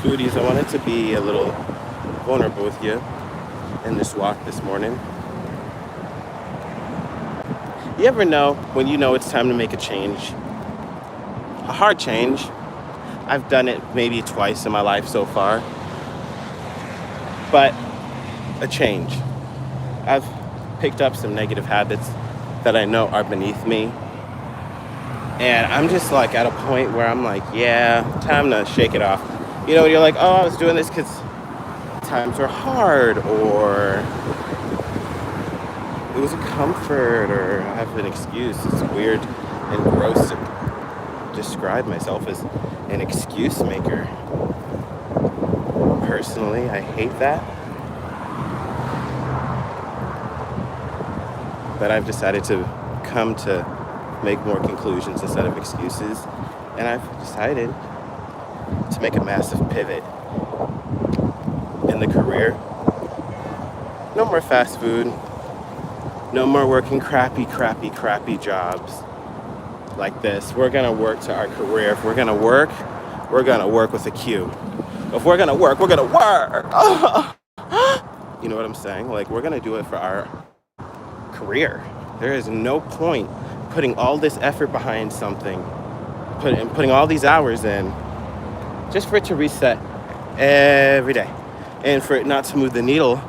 Foodies, I wanted to be a little vulnerable with you in this walk this morning. You ever know when you know it's time to make a change? A hard change. I've done it maybe twice in my life so far, but a change. I've picked up some negative habits that I know are beneath me. And I'm just like at a point where I'm like, yeah, time to shake it off. You know, you're like, oh, I was doing this because times are hard, or it was a comfort, or I have an excuse. It's weird and gross to describe myself as an excuse maker. Personally, I hate that. But I've decided to come to make more conclusions instead of excuses. And I've decided to make a massive pivot in the career. No more fast food. No more working crappy jobs like this. We're gonna work to our career. If we're gonna work with a Q. If we're gonna work, we're gonna work. You know what I'm saying? Like, we're gonna do it for our career. There is no point putting all this effort behind something, putting all these hours in, just for it to reset every day, and for it not to move the needle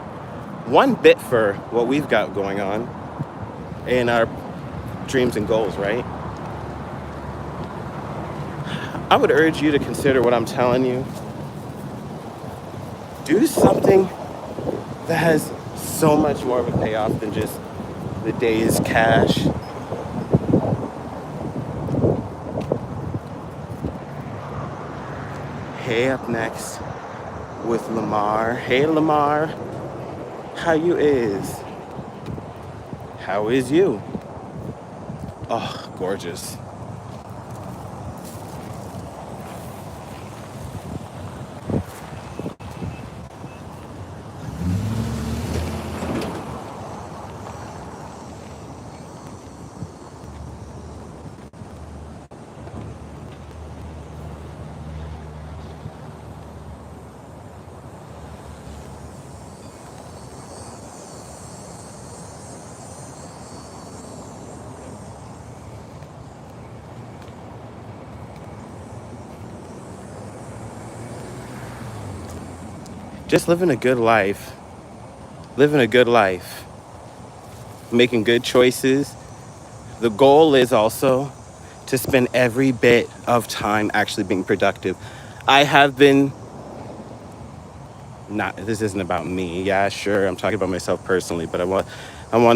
one bit for what we've got going on in our dreams and goals, right? I would urge you to consider what I'm telling you. Do something that has so much more of a payoff than just the day's cash. Hey, up next with Lamar. Hey, Lamar. How you is? How is you? Oh, gorgeous. Just living a good life. Living a good life. Making good choices. The goal is also to spend every bit of time actually being productive. I have been this isn't about me. Yeah, sure, I'm talking about myself personally, but I want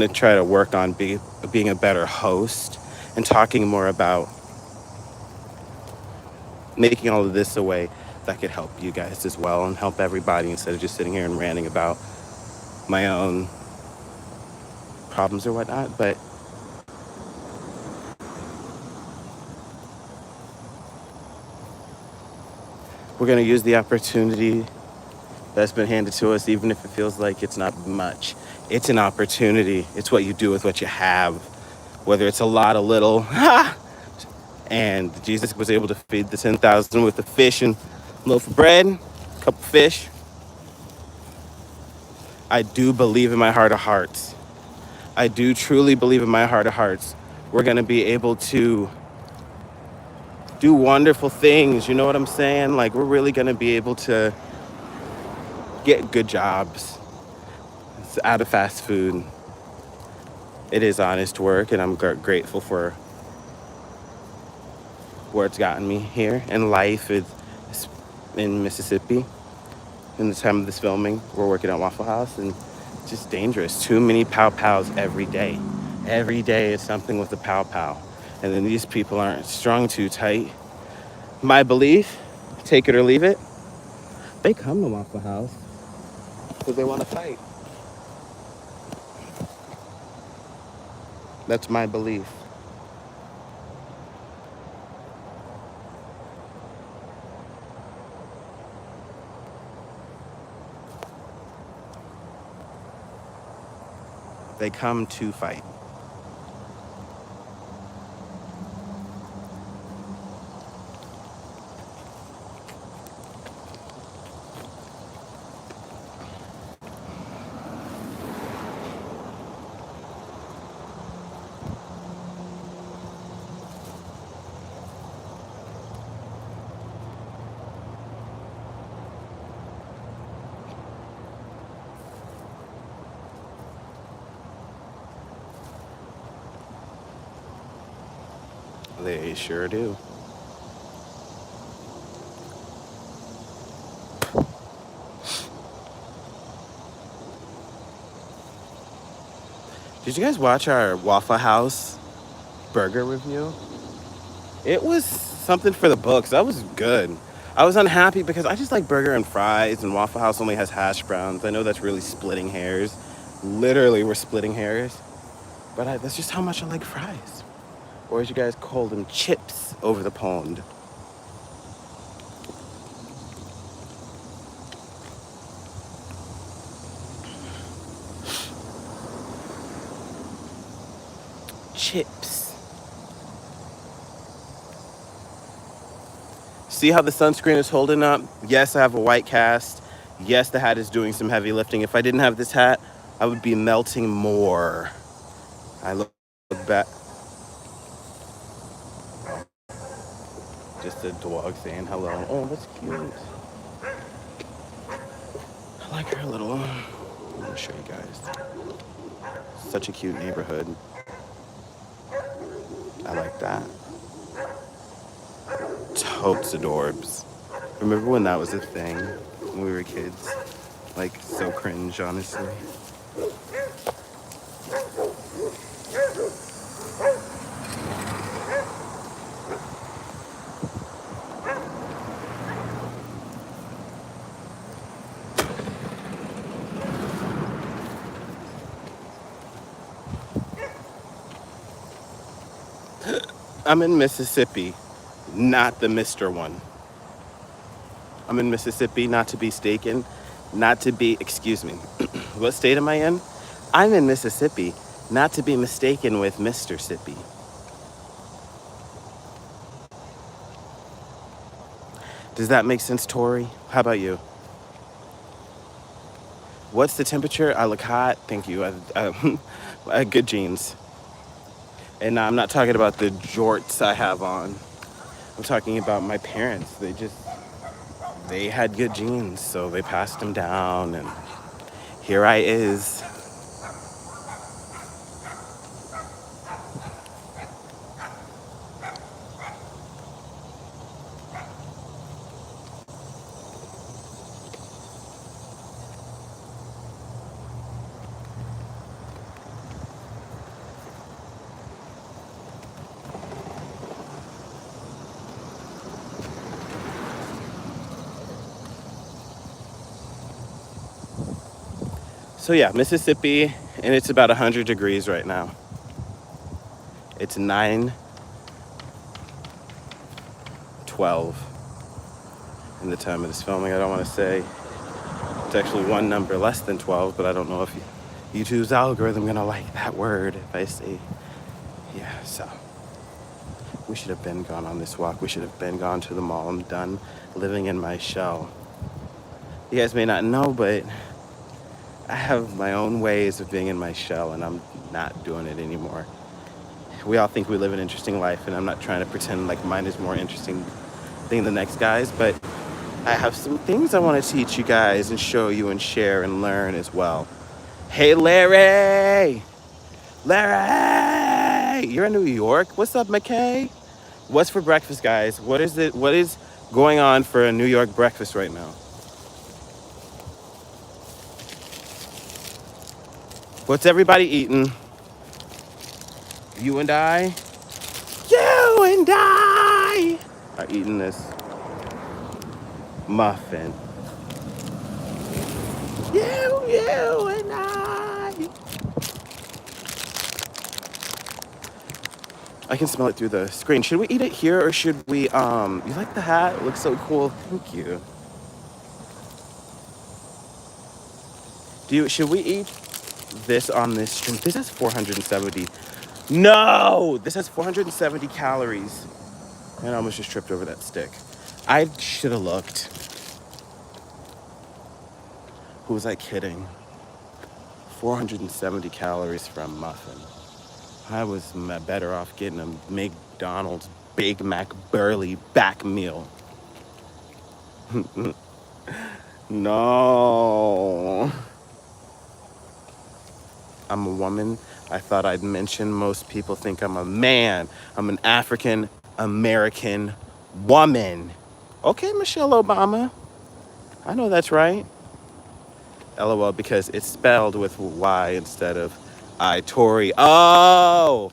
to try to work on being a better host and talking more about making all of this a way that could help you guys as well and help everybody instead of just sitting here and ranting about my own problems or whatnot. But we're going to use the opportunity that's been handed to us, even if it feels like it's not much. It's an opportunity. It's what you do with what you have, whether it's a lot, a little. And Jesus was able to feed the 10,000 with a fish and a loaf of bread, a couple fish. I do believe in my heart of hearts. I do truly believe in my heart of hearts. We're going to be able to do wonderful things. You know what I'm saying? Like, we're really going to be able to get good jobs. It's out of fast food. It is honest work, and I'm grateful for where it's gotten me here. And life is in Mississippi. In the time of this filming, we're working at Waffle House, and it's just dangerous. Too many pow-pows every day. Every day is something with a pow-pow. And then these people aren't strung too tight. My belief, take it or leave it, they come to Waffle House because they want to fight. That's my belief. They come to fight. They sure do. Did you guys watch our Waffle House burger review? It was something for the books. That was good. I was unhappy because I just like burger and fries, and Waffle House only has hash browns. I know that's really splitting hairs. Literally, we're splitting hairs. But that's just how much I like fries. Or as you guys call them, chips over the pond. Chips. See how the sunscreen is holding up? Yes, I have a white cast. Yes, the hat is doing some heavy lifting. If I didn't have this hat, I would be melting more. I look back. Just a dog saying hello. Oh, that's cute. I like her little. Let me show you guys. Such a cute neighborhood. I like that. Totes adorbs. Remember when that was a thing when we were kids? Like, so cringe, honestly. I'm in Mississippi, not the Mr. one. I'm in Mississippi, not to be mistaken, excuse me, what state am I in? I'm in Mississippi, not to be mistaken with Mr. Sippy. Does that make sense, Tori? How about you? What's the temperature? I look hot. Thank you. I have good jeans. And I'm not talking about the jorts I have on. I'm talking about my parents. They had good jeans, so they passed them down, and here I is. So yeah, Mississippi, and it's about 100 degrees right now. It's 9:12 in the time of this filming. I don't want to say it's actually one number less than 12, but I don't know if YouTube's algorithm gonna like that word if I say, yeah, so. We should have been gone on this walk. We should have been gone to the mall. I'm done living in my shell. You guys may not know, but I have my own ways of being in my shell, and I'm not doing it anymore. We all think we live an interesting life, and I'm not trying to pretend like mine is more interesting than the next guy's, but I have some things I want to teach you guys and show you and share and learn as well. Hey, Larry! Larry! You're in New York? What's up, McKay? What's for breakfast, guys? What is going on for a New York breakfast right now? What's everybody eating? You and I are eating this muffin. You and I can smell it through the screen. Should we eat it here or should we, you like the hat? It looks so cool. Thank you. Should we eat this on this stream? This has 470. No! This has 470 calories. And I almost just tripped over that stick. I should have looked. Who was I kidding? 470 calories for a muffin. I was better off getting a McDonald's Big Mac Burley back meal. No. I'm a woman. I thought I'd mention most people think I'm a man. I'm an African American woman. Okay, Michelle Obama. I know that's right. LOL, because it's spelled with Y instead of I. Tori. Oh,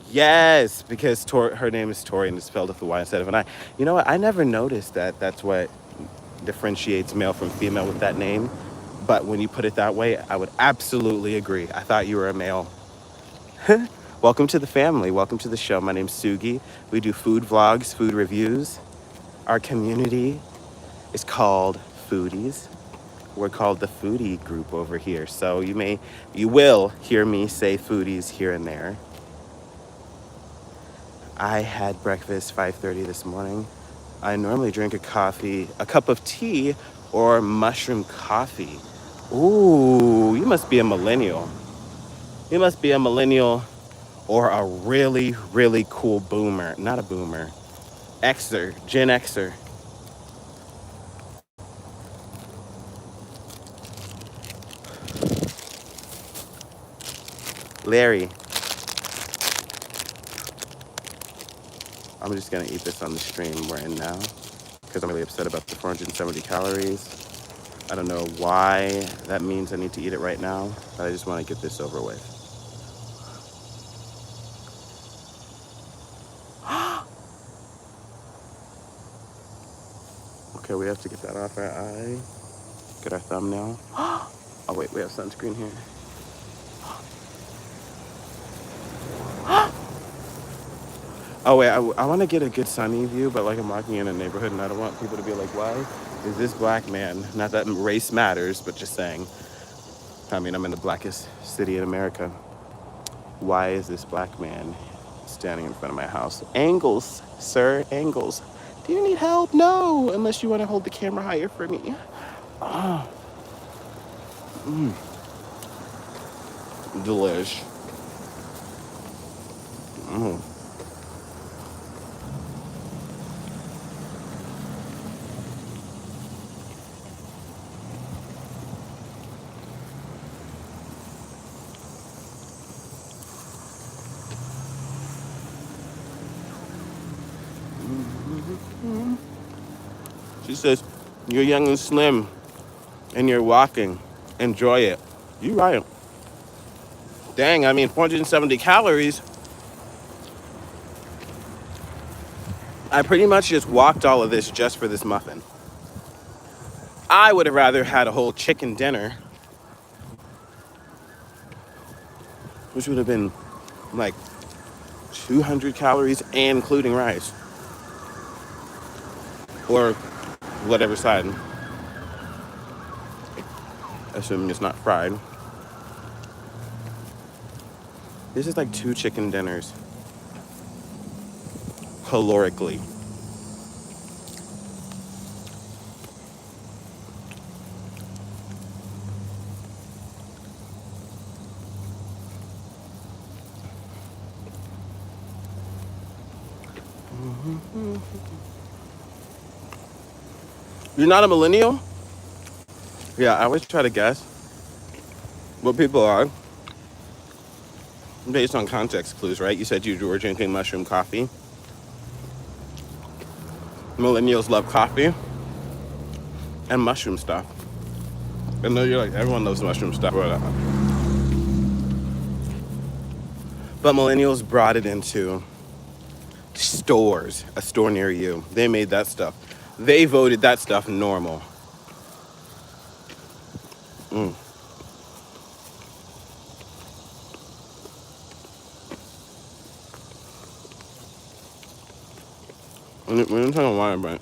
yes, because her name is Tori and it's spelled with a Y instead of an I. You know what? I never noticed that. That's what differentiates male from female with that name. But when you put it that way, I would absolutely agree. I thought you were a male. Welcome to the family. Welcome to the show. My name's Sugi. We do food vlogs, food reviews. Our community is called Foodies. We're called the foodie group over here. So you will hear me say foodies here and there. I had breakfast 5:30 this morning. I normally drink a cup of tea or mushroom coffee. Ooh, you must be a millennial. You must be a millennial or a really, really cool boomer. Not a boomer. Xer, Gen Xer. Larry. I'm just gonna eat this on the stream we're in now because I'm really upset about the 470 calories. I don't know why that means I need to eat it right now, but I just want to get this over with. Okay, we have to get that off our eye. Get our thumbnail. Oh wait, we have sunscreen here. Oh wait, I want to get a good sunny view, but like I'm walking in a neighborhood and I don't want people to be like, why is this black man? Not that race matters, but just saying. I mean, I'm in the blackest city in America. Why is this black man standing in front of my house? Angles, sir, angles. Do you need help? No, unless you want to hold the camera higher for me. Oh. Delish. Mm. She says, you're young and slim and you're walking. Enjoy it. You right. Dang, I mean, 470 calories. I pretty much just walked all of this just for this muffin. I would have rather had a whole chicken dinner, which would have been like 200 calories, including rice. Or whatever side. Assuming it's not fried. This is like 2 chicken dinners. Calorically. You're not a millennial? Yeah, I always try to guess what people are based on context clues, right? You said you were drinking mushroom coffee. Millennials love coffee and mushroom stuff. I know you're like, everyone loves mushroom stuff. But millennials brought it into stores, a store near you. They made that stuff. They voted that stuff normal. Mm. We didn't talk about wine,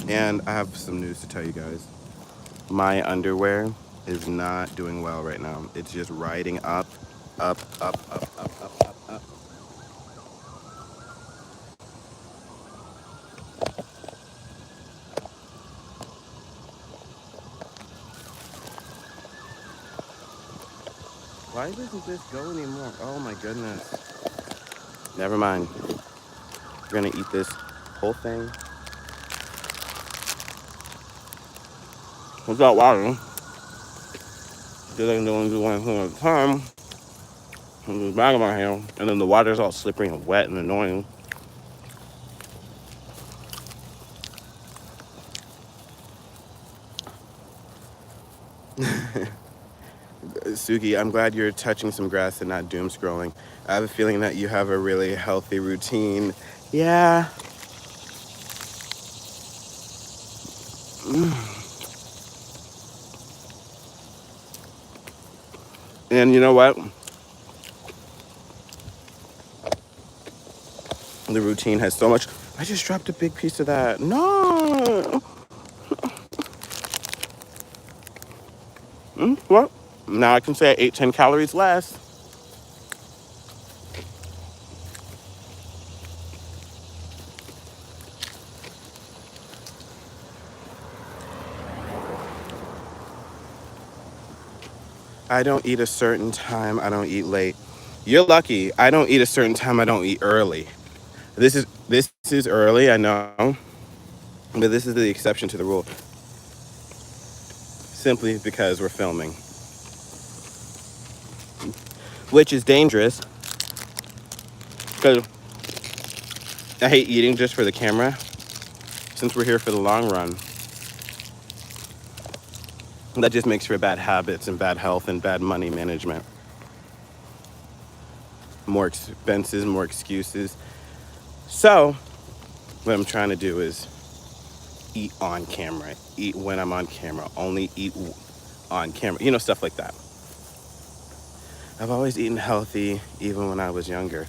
and I have some news to tell you guys. My underwear is not doing well right now. It's just riding up, up, up, up, up, up, up, up. Why doesn't this go anymore? Oh my goodness. Never mind. We're gonna eat this whole thing without water. Because I can only do one thing at a time. And the bag of my hair. And then the water's all slippery and wet and annoying. Sugi, I'm glad you're touching some grass and not doom scrolling. I have a feeling that you have a really healthy routine. Yeah. And you know what? The routine has so much. I just dropped a big piece of that. No. What? Now I can say I ate 10 calories less. I don't eat a certain time. I don't eat late. You're lucky. I don't eat a certain time. I don't eat early. This is early, I know, but this is the exception to the rule. Simply because we're filming, which is dangerous because I hate eating just for the camera. Since we're here for the long run, that just makes for bad habits and bad health and bad money management. More expenses, more excuses. So what I'm trying to do is eat on camera, eat when I'm on camera, only eat on camera, stuff like that. I've always eaten healthy, even when I was younger.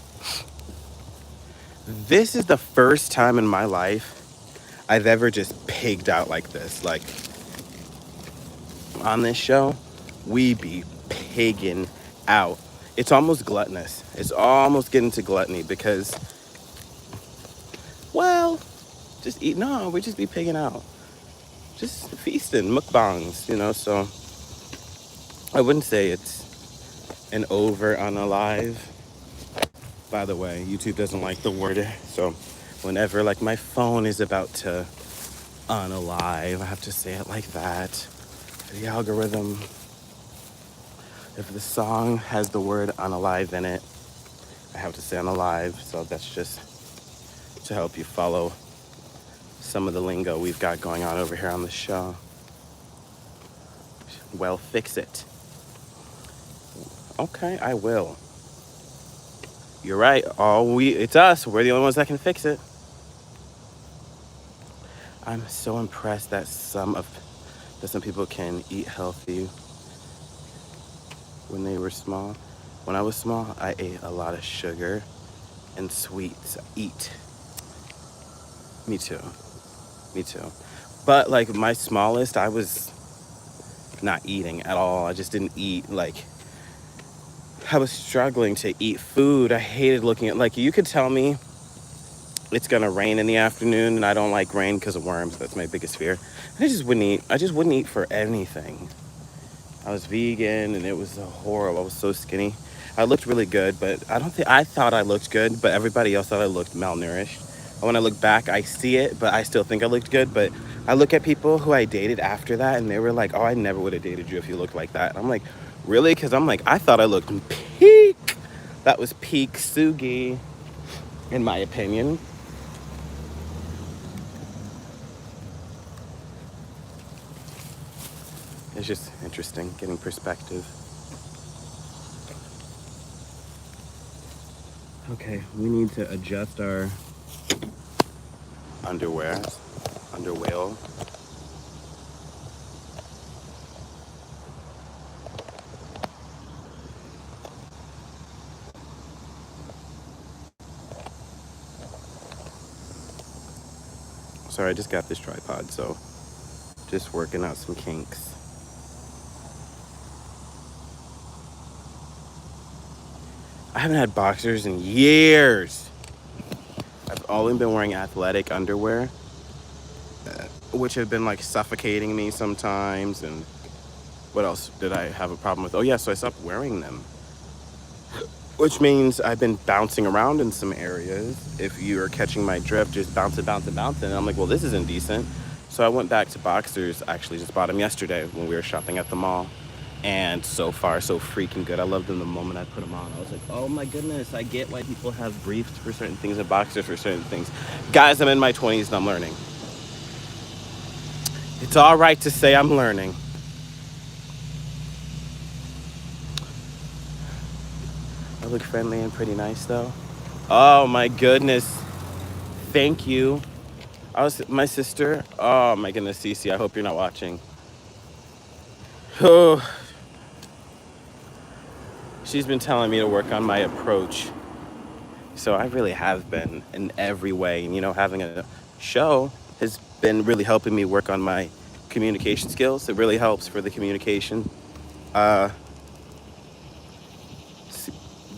This is the first time in my life I've ever just pigged out like this. Like, on this show, we be pigging out. It's almost gluttonous. It's almost getting to gluttony because, well, just eat. No, we just be pigging out. Just feasting, mukbangs, so I wouldn't say it's an over unalive. By the way, YouTube doesn't like the word, so whenever like my phone is about to unalive, I have to say it like that. The algorithm, if the song has the word unalive in it, I have to say unalive. So that's just to help you follow some of the lingo we've got going on over here on the show. Well, fix it. Okay, I will. You're right. It's us. We're the only ones that can fix it. I'm so impressed that some people can eat healthy when they were small. When I was small, I ate a lot of sugar and sweets. Me too. But like my smallest, I was not eating at all. I just didn't eat. Like, I was struggling to eat food. I hated looking at, like, you could tell me it's gonna rain in the afternoon and I don't like rain because of worms. That's my biggest fear. And I just wouldn't eat for anything. I was vegan and it was horrible. I was so skinny. I looked really good, but I thought I looked good, but everybody else thought I looked malnourished. And when I look back, I see it, but I still think I looked good. But I look at people who I dated after that and they were like, oh, I never would have dated you if you looked like that. And I'm like, really? Because I'm like, I thought I looked peak. That was peak Sugi, in my opinion. It's just interesting getting perspective. Okay, we need to adjust our underwear. Sorry, I just got this tripod, so just working out some kinks. I haven't had boxers in years. I've only been wearing athletic underwear, which have been like suffocating me sometimes. And what else did I have a problem with? Oh yeah, so I stopped wearing them, which means I've been bouncing around in some areas. If you are catching my drift, just bouncing. And I'm like, well, this isn't decent. So I went back to boxers. I actually just bought them yesterday when we were shopping at the mall. And so far, so freaking good. I loved them the moment I put them on. I was like, oh my goodness, I get why people have briefs for certain things and boxers for certain things. Guys, I'm in my 20s and I'm learning. It's all right to say I'm learning. I look friendly and pretty nice though. Oh my goodness. Thank you. My sister. Oh my goodness, Cece, I hope you're not watching. Oh, she's been telling me to work on my approach. So I really have been in every way. And, having a show has been really helping me work on my communication skills. It really helps for the communication. Uh,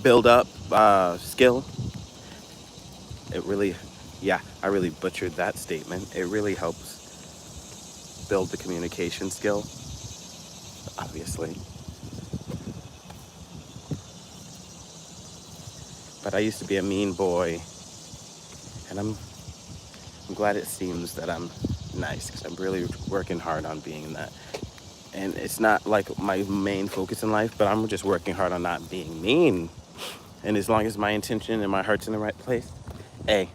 Build up skill. It really, yeah, I really butchered that statement. It really helps build the communication skill, obviously. But I used to be a mean boy, and I'm glad it seems that I'm nice because I'm really working hard on being that. And it's not like my main focus in life, but I'm just working hard on not being mean. And as long as my intention and my heart's in the right place, hey,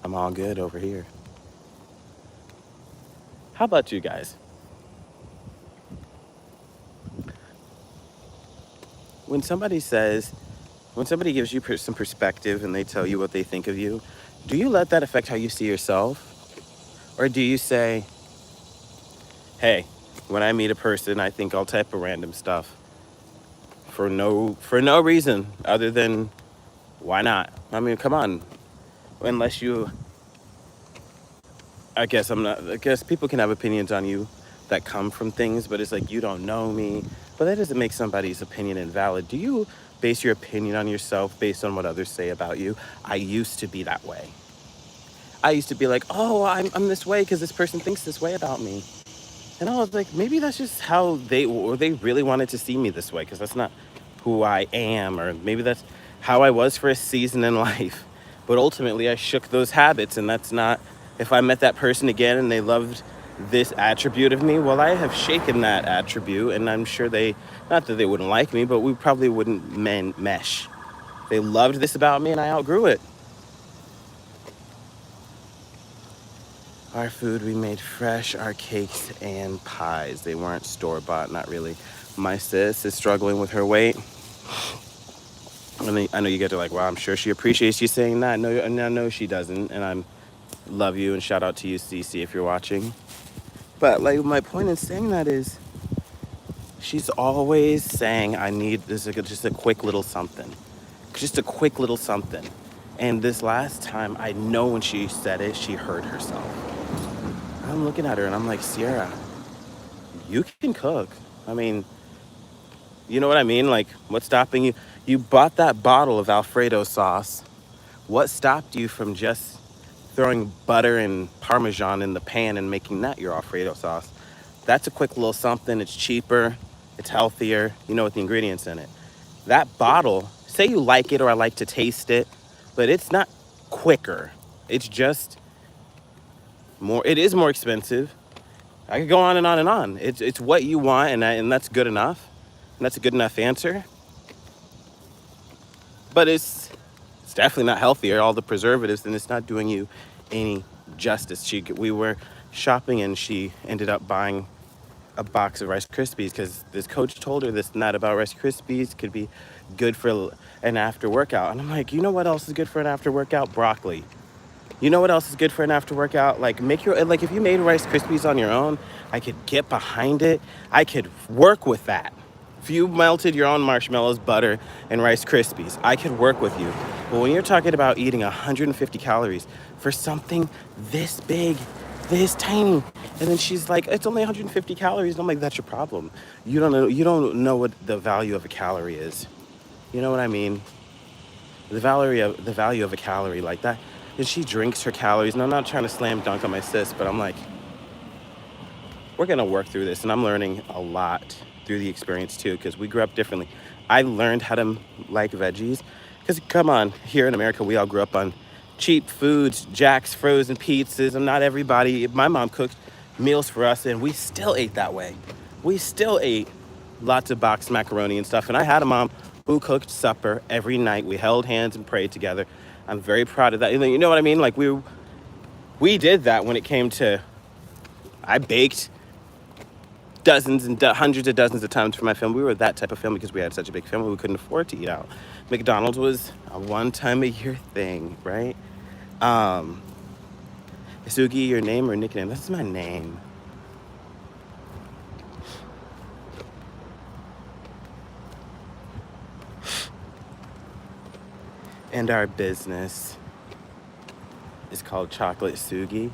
I'm all good over here. How about you guys? When somebody gives you some perspective and they tell you what they think of you, do you let that affect how you see yourself? Or do you say, hey, when I meet a person, I think all type of random stuff for no reason other than why not? I mean, come on. Unless you, I guess people can have opinions on you that come from things, but it's like, you don't know me. But that doesn't make somebody's opinion invalid. Do you base your opinion on yourself based on what others say about you? I used to be that way. I used to be like, oh, I'm this way because this person thinks this way about me. And I was like, maybe that's just how they really wanted to see me this way because that's not who I am. Or maybe that's how I was for a season in life. But ultimately, I shook those habits. And that's not, if I met that person again and they loved this attribute of me, well, I have shaken that attribute. And I'm sure not that they wouldn't like me, but we probably wouldn't mesh. They loved this about me and I outgrew it. Our food we made fresh, our cakes and pies. They weren't store-bought, not really. My sis is struggling with her weight. I know you guys are like, wow, I'm sure she appreciates you saying that. No, she doesn't. And I love you and shout out to you, Cece, if you're watching. But like my point in saying that is she's always saying I need just a quick little something. Just a quick little something. And this last time, I know when she said it, she hurt herself. I'm looking at her and I'm like, Sierra, you can cook. I mean, you know what I mean? Like, what's stopping you? You bought that bottle of Alfredo sauce. What stopped you from just throwing butter and Parmesan in the pan and making that your Alfredo sauce? That's a quick little something. It's cheaper. It's healthier. You know, with the ingredients in it. That bottle, say you like it or I like to taste it, but it's not quicker. It's just more. It is more expensive. I could go on and on and on. It's what you want, and that's good enough. And that's a good enough answer. But it's definitely not healthier. All the preservatives, and it's not doing you any justice. We were shopping, and she ended up buying a box of Rice Krispies because this coach told her this not about Rice Krispies could be good for an after workout. And I'm like, you know what else is good for an after workout? Broccoli. You know what else is good for an after workout? Like if you made Rice Krispies on your own, I could get behind it. I could work with that. If you melted your own marshmallows, butter, and Rice Krispies, I could work with you. But when you're talking about eating 150 calories for something this big, this tiny, and then she's like, it's only 150 calories. And I'm like, that's your problem. You don't know what the value of a calorie is. You know what I mean? The value of a calorie like that. And she drinks her calories. And I'm not trying to slam dunk on my sis, but I'm like, we're going to work through this. And I'm learning a lot through the experience too, because we grew up differently. I learned how to like veggies because come on, here in America, we all grew up on cheap foods, Jack's frozen pizzas. And not everybody, my mom cooked meals for us and we still ate that way. we still ate lots of boxed macaroni and stuff. And I had a mom who cooked supper every night. We held hands and prayed together. I'm very proud of that. You know what I mean? Like we did that when it came to, I baked dozens and hundreds of dozens of times for my family. We were that type of family because we had such a big family. We couldn't afford to eat out. McDonald's was a one-time-a-year thing, right? Sugi, your name or nickname? That's my name. And our business is called ChocolateSugi.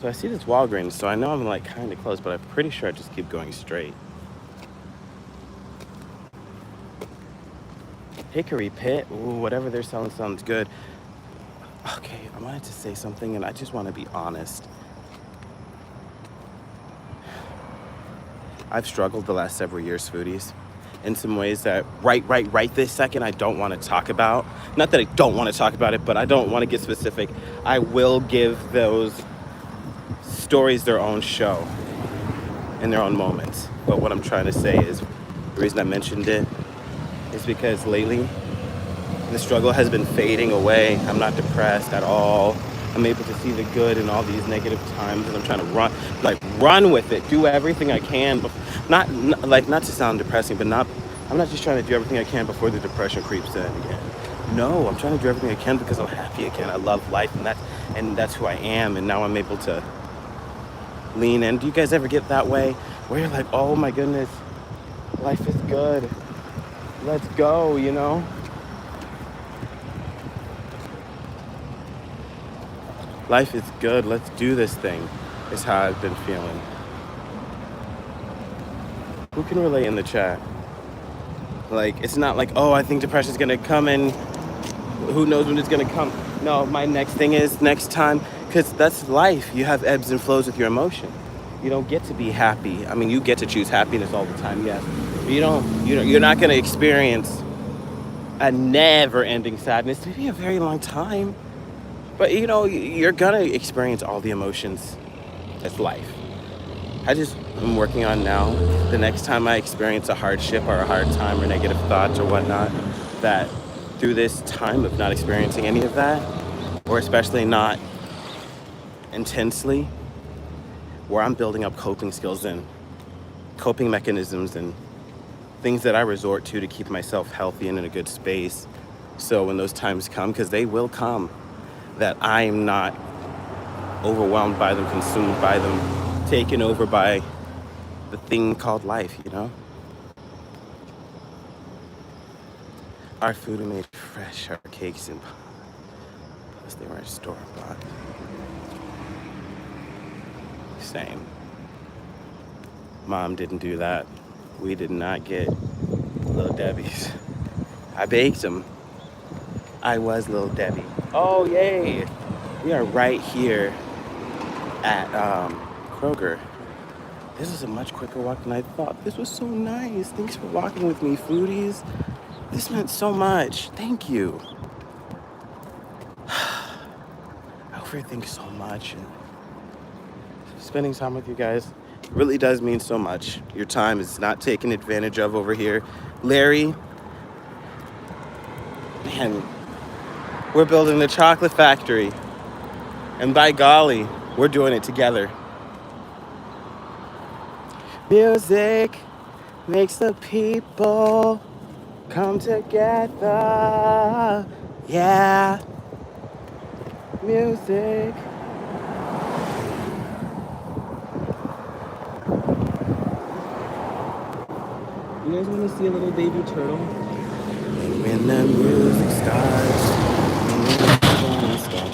So I see this Walgreens, so I know I'm like kind of close, but I'm pretty sure I just keep going straight. Hickory Pit, ooh, whatever they're selling sounds good. Okay, I wanted to say something, and I just want to be honest. I've struggled the last several years, foodies, in some ways that right this second I don't want to talk about. Not that I don't want to talk about it, but I don't want to get specific. I will give those stories their own show in their own moments. But what I'm trying to say is, the reason I mentioned it is because lately the struggle has been fading away. I'm not depressed at all. I'm able to see the good in all these negative times, and I'm trying to run with it, do everything I can. But not to sound depressing, but I'm not just trying to do everything I can before the depression creeps in again. No, I'm trying to do everything I can because I'm happy again. I love life, and that's who I am. And now I'm able to lean in. Do you guys ever get that way where you're like, oh my goodness, life is good, let's go, you know? Life is good, let's do this thing, is how I've been feeling. Who can relate in the chat? Like, it's not like, oh, I think depression's gonna come and who knows when it's gonna come. No, my next thing is next time, because that's life. You have ebbs and flows with your emotion. You don't get to be happy. I mean, you get to choose happiness all the time, yes. But you're not gonna experience a never-ending sadness, maybe a very long time. But you're gonna experience all the emotions. That's life. I'm working on now, the next time I experience a hardship or a hard time or negative thoughts or whatnot, that through this time of not experiencing any of that, or especially not intensely, where I'm building up coping skills and coping mechanisms and things that I resort to keep myself healthy and in a good space. So when those times come, because they will come, that I'm not overwhelmed by them, consumed by them, taken over by the thing called life, Our food are made fresh, our cakes and plus they were store-bought. Same. Mom didn't do that. We did not get Little Debbie's. I baked them. I was Little Debbie. Oh, yay! We are right here at Kroger. This is a much quicker walk than I thought. This was so nice. Thanks for walking with me, foodies. This meant so much. Thank you. I overthink so much. And spending time with you guys really does mean so much. Your time is not taken advantage of over here. Larry, man, we're building the chocolate factory. And by golly, we're doing it together. Music makes the people come together. Yeah. Music. You guys want to see a little baby turtle? When the music starts,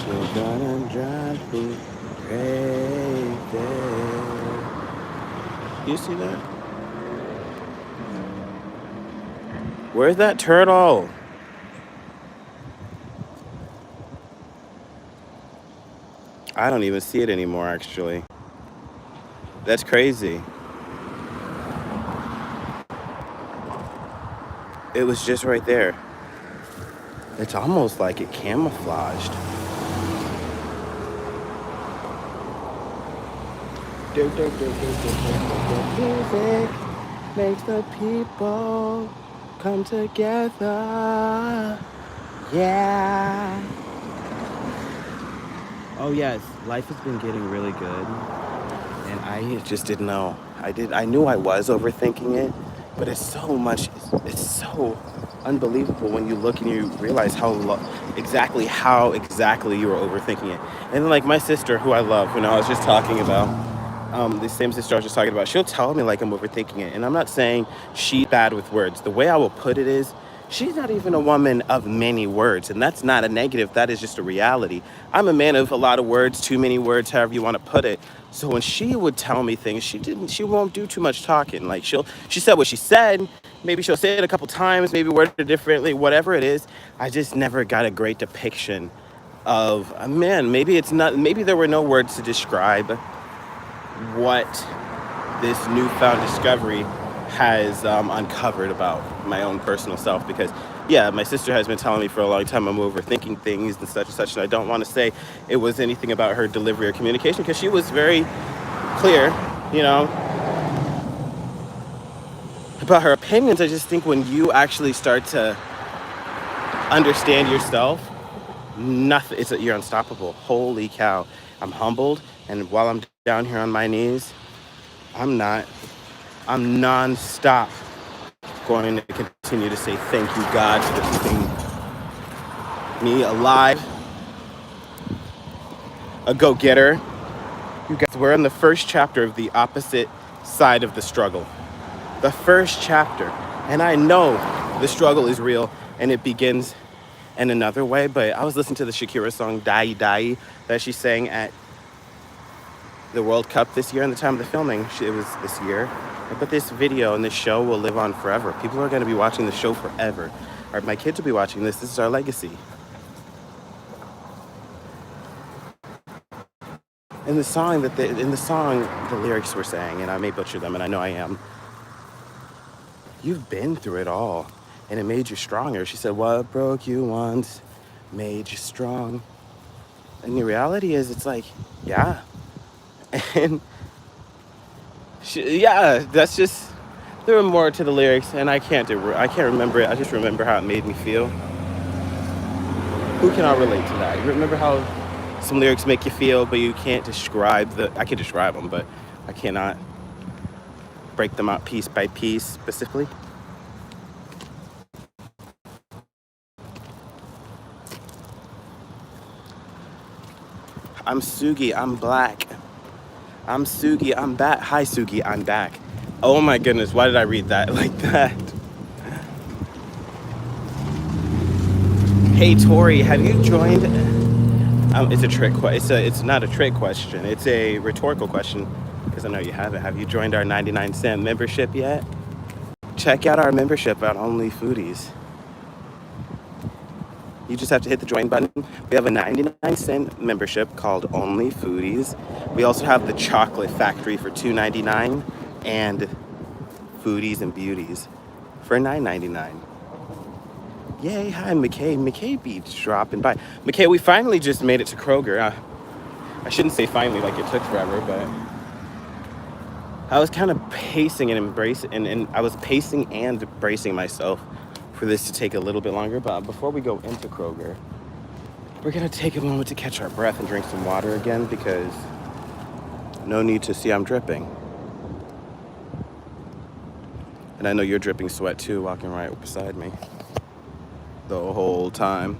we're gonna drive you crazy. You see that? Where's that turtle? I don't even see it anymore, actually. That's crazy. it was just right there. It's almost like it camouflaged. Music makes the people come together. Yeah. Oh yes, life has been getting really good, and I just didn't know. I knew I was overthinking it, but it's so much. It's so unbelievable when you look and you realize exactly how exactly you were overthinking it. And then, like my sister, who I love, who I was just talking about, the same sister I was just talking about, she'll tell me like I'm overthinking it, and I'm not saying she's bad with words. The way I will put it is, she's not even a woman of many words, and that's not a negative. That is just a reality. I'm a man of a lot of words, too many words, however you want to put it. So when she would tell me things, she won't do too much talking. Like she said what she said. Maybe she'll say it a couple times, maybe word it differently, whatever it is. I just never got a great depiction of a man. Maybe there were no words to describe what this newfound discovery has uncovered about my own personal self. Because yeah, my sister has been telling me for a long time I'm overthinking things and such, and I don't want to say it was anything about her delivery or communication, because she was very clear, about her opinions. I just think when you actually start to understand yourself, you're unstoppable. Holy cow. I'm humbled, and while I'm down here on my knees, I'm non-stop going to continue to say thank you, God, for keeping me alive, a go-getter. You guys, we're in the first chapter of the opposite side of the struggle. The first chapter. And I know the struggle is real, and it begins in another way, but I was listening to the Shakira song, Dai Dai, that she sang at the World Cup this year, and the time of the filming, it was this year. But this video and this show will live on forever. People are going to be watching the show forever. My kids will be watching this. This is our legacy. In the song, the lyrics were saying, and I may butcher them, and I know I am, you've been through it all, and it made you stronger. She said, what broke you once made you strong. And the reality is, it's like, yeah. And that's just, there were more to the lyrics, and I can't remember it. I just remember how it made me feel. Who can all relate to that? You remember how some lyrics make you feel, but you can't describe I can describe them, but I cannot break them out piece by piece specifically. I'm Sugi, I'm black. I'm Sugi, I'm back. Hi Sugi, I'm back. Oh my goodness, why did I read that like that? Hey Tori, have you joined? It's a trick question. It's not a trick question. It's a rhetorical question, because I know you haven't. Have you joined our 99-cent membership yet? Check out our membership at Only Foodies. You just have to hit the join button. We have a 99-cent membership called Only Foodies. We also have the Chocolate Factory for $2.99 and Foodies and Beauties for $9.99. Yay, hi McKay. McKay be dropping by. McKay, we finally just made it to Kroger. I shouldn't say finally, like it took forever, but I was kind of pacing and I was pacing and bracing myself for this to take a little bit longer. But before we go into Kroger, we're gonna take a moment to catch our breath and drink some water again, because no need to see I'm dripping. And I know you're dripping sweat too, walking right beside me the whole time.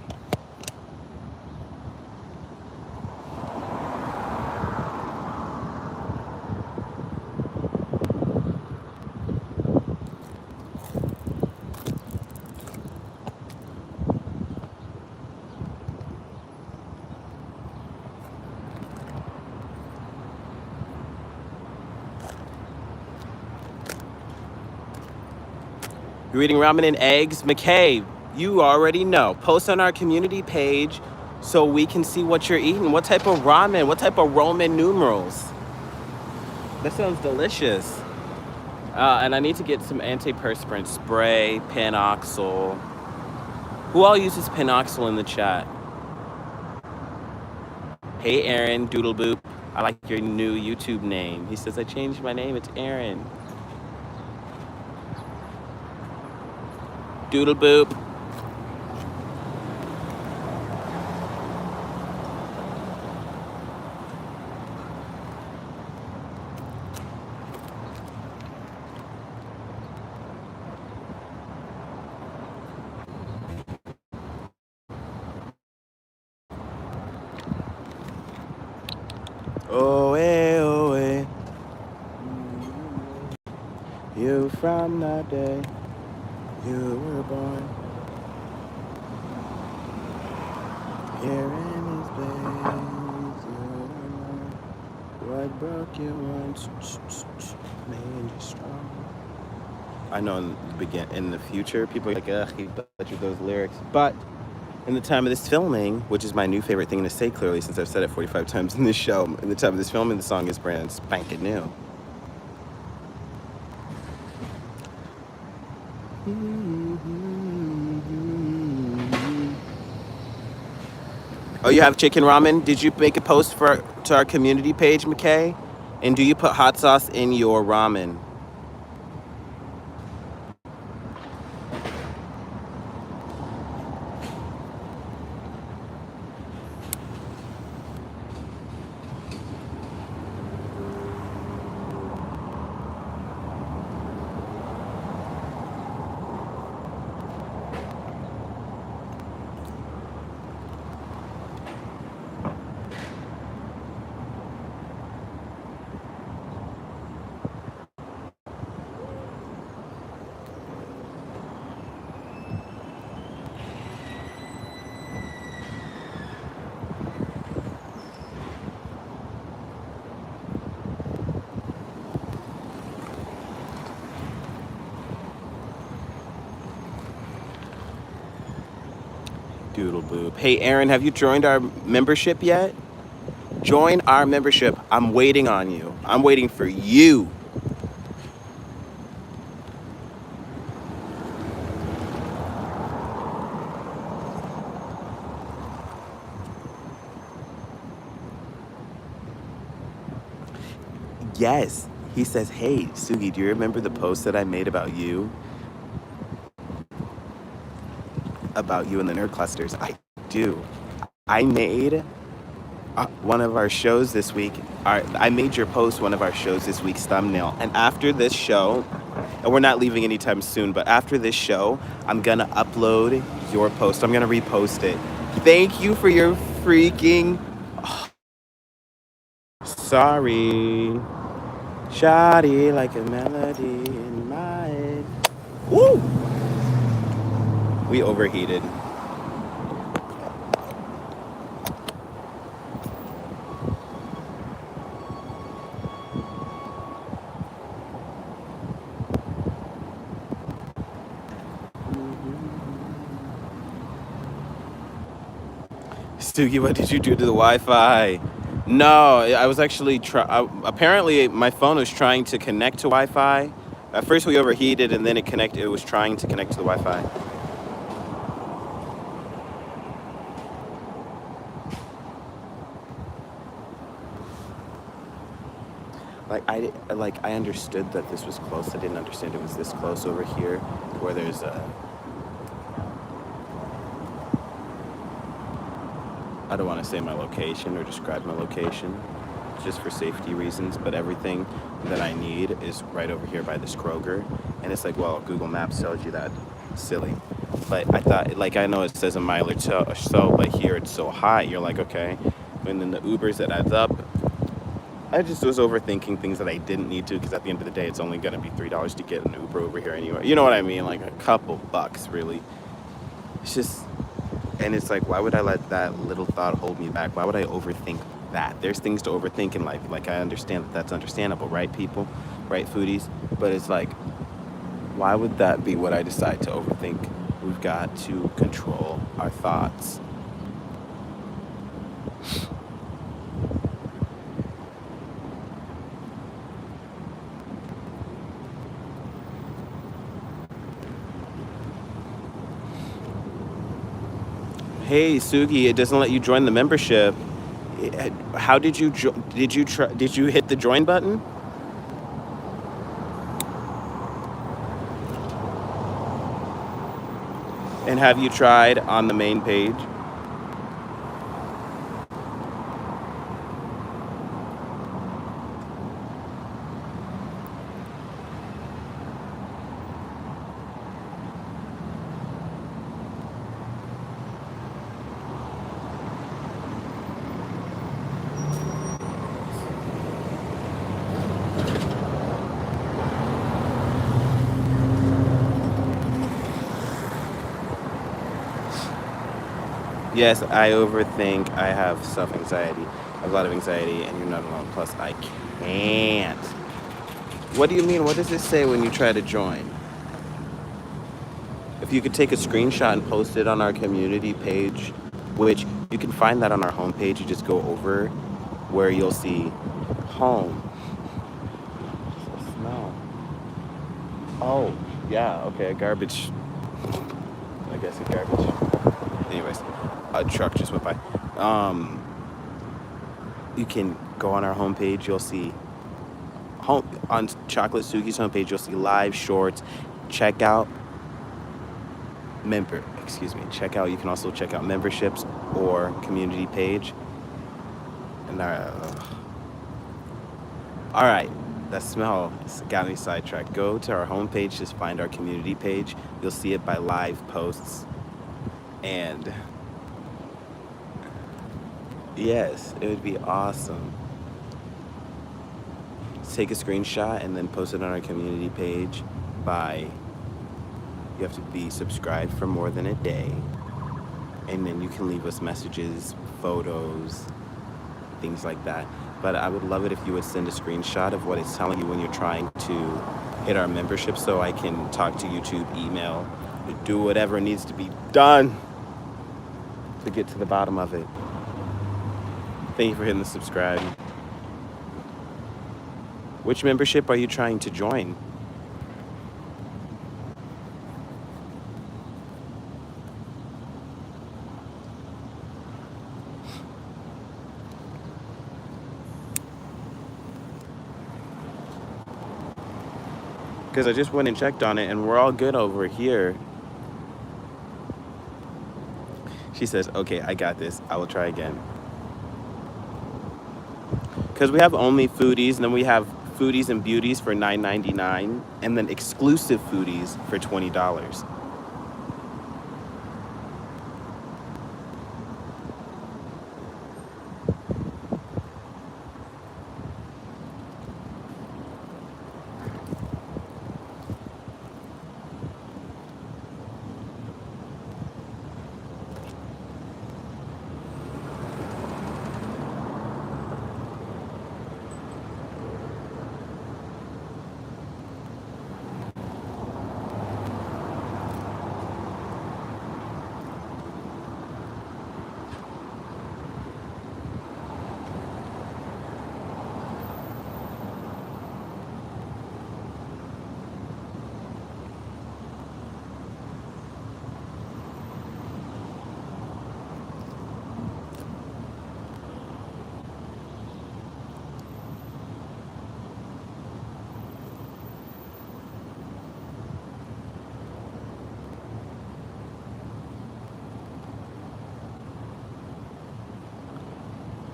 You're eating ramen and eggs? McKay, you already know. Post on our community page so we can see what you're eating. What type of ramen? What type of Roman numerals? That sounds delicious. And I need to get some antiperspirant spray, panoxyl. Who all uses panoxyl in the chat? Hey, Aaron, Doodle Boop. I like your new YouTube name. He says, I changed my name. It's Aaron. Doodle Boop. Oh, oh, you from the day you were born. Here in his place, what broke you once made you strong. I know in the future, people are like, ugh, he butchered those lyrics. But in the time of this filming, which is my new favorite thing to say clearly since I've said it 45 times in this show, in the time of this filming, the song is brand spanking new. Oh, you have chicken ramen? Did you make a post to our community page, McKay? And do you put hot sauce in your ramen? Doodle boop. Hey, Aaron, have you joined our membership yet? Join our membership. I'm waiting on you. I'm waiting for you. Yes. He says, hey, Sugi, do you remember the post that I made about you? About you and the nerd clusters? I do. I made one of our shows this week. I made your post one of our shows this week's thumbnail. And after this show, and we're not leaving anytime soon, but after this show, I'm going to upload your post. I'm going to repost it. Thank you for your freaking... Oh, sorry. Shoddy like a melody in my head. Woo! We overheated. Sugi, what did you do to the Wi-Fi? No, I was actually apparently my phone was trying to connect to Wi-Fi. At first we overheated and then it was trying to connect to the Wi-Fi. I understood that this was close. I didn't understand it was this close over here where there's a... I don't want to say my location or describe my location just for safety reasons, but everything that I need is right over here by this Kroger. And it's like, well, Google Maps tells you that. Silly. But I thought, I know it says a mile or so, but here it's so high. You're like, okay. And then the Ubers, that adds up. I just was overthinking things that I didn't need to, because at the end of the day, it's only going to be $3 to get an Uber over here anyway. You know what I mean? Like a couple bucks, really. It's just... And it's like, why would I let that little thought hold me back? Why would I overthink that? There's things to overthink in life. Like, I understand that that's understandable, right, people? Right, foodies? But it's like, why would that be what I decide to overthink? We've got to control our thoughts. Hey, Sugi, it doesn't let you join the membership. How did you did you hit the join button? And have you tried on the main page? Yes, I overthink. I have self-anxiety. I have a lot of anxiety, and you're not alone. Plus, I can't. What do you mean? What does it say when you try to join? If you could take a screenshot and post it on our community page, which you can find that on our homepage, you just go over where you'll see home. Smell. Oh, yeah, okay, garbage. I guess a garbage. Anyways, a truck just went by. You can go on our homepage, you'll see on ChocolateSugi's homepage, you'll see live shorts. Check out you can also check out memberships or community page. And all right, that smell got me sidetracked. Go to our homepage, just find our community page. You'll see it by live posts. And yes, it would be awesome. Take a screenshot and then post it on our community page you have to be subscribed for more than a day. And then you can leave us messages, photos, things like that. But I would love it if you would send a screenshot of what it's telling you when you're trying to hit our membership so I can talk to YouTube, email, do whatever needs to be done to get to the bottom of it. Thank you for hitting the subscribe. Which membership are you trying to join? Because I just went and checked on it and we're all good over here. She says, okay, I got this. I will try again. Because we have only foodies, and then we have foodies and beauties for $9.99, and then exclusive foodies for $20.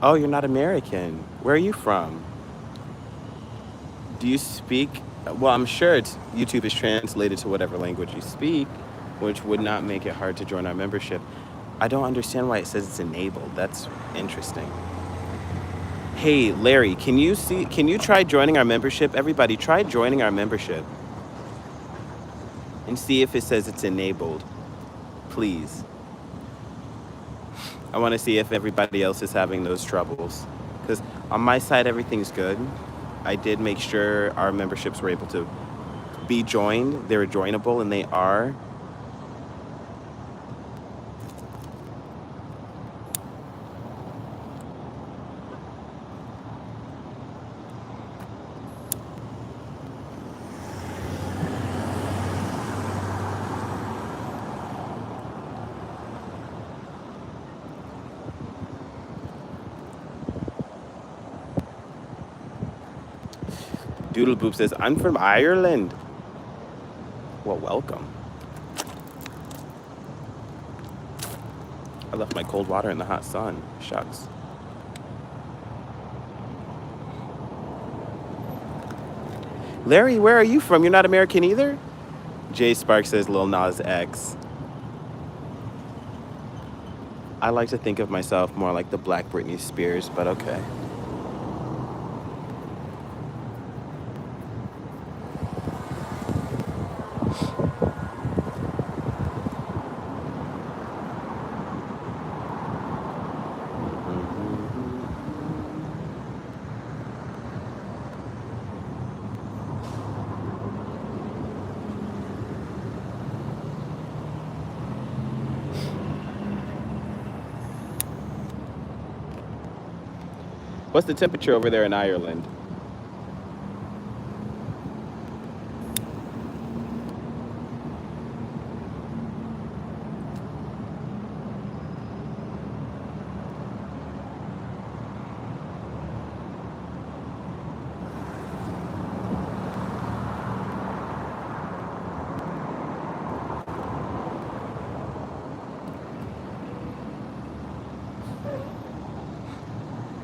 Oh, you're not American. Where are you from? Do you speak? Well, I'm sure YouTube is translated to whatever language you speak, which would not make it hard to join our membership. I don't understand why it says it's enabled. That's interesting. Hey, Larry, can you try joining our membership? Everybody, try joining our membership and see if it says it's enabled, please. I want to see if everybody else is having those troubles. Because on my side, everything's good. I did make sure our memberships were able to be joined. They're joinable, and they are. Doodle Boop says, I'm from Ireland. Well, welcome. I left my cold water in the hot sun. Shucks. Larry, where are you from? You're not American either? Jay Sparks says Lil Nas X. I like to think of myself more like the Black Britney Spears, but okay. What's the temperature over there in Ireland?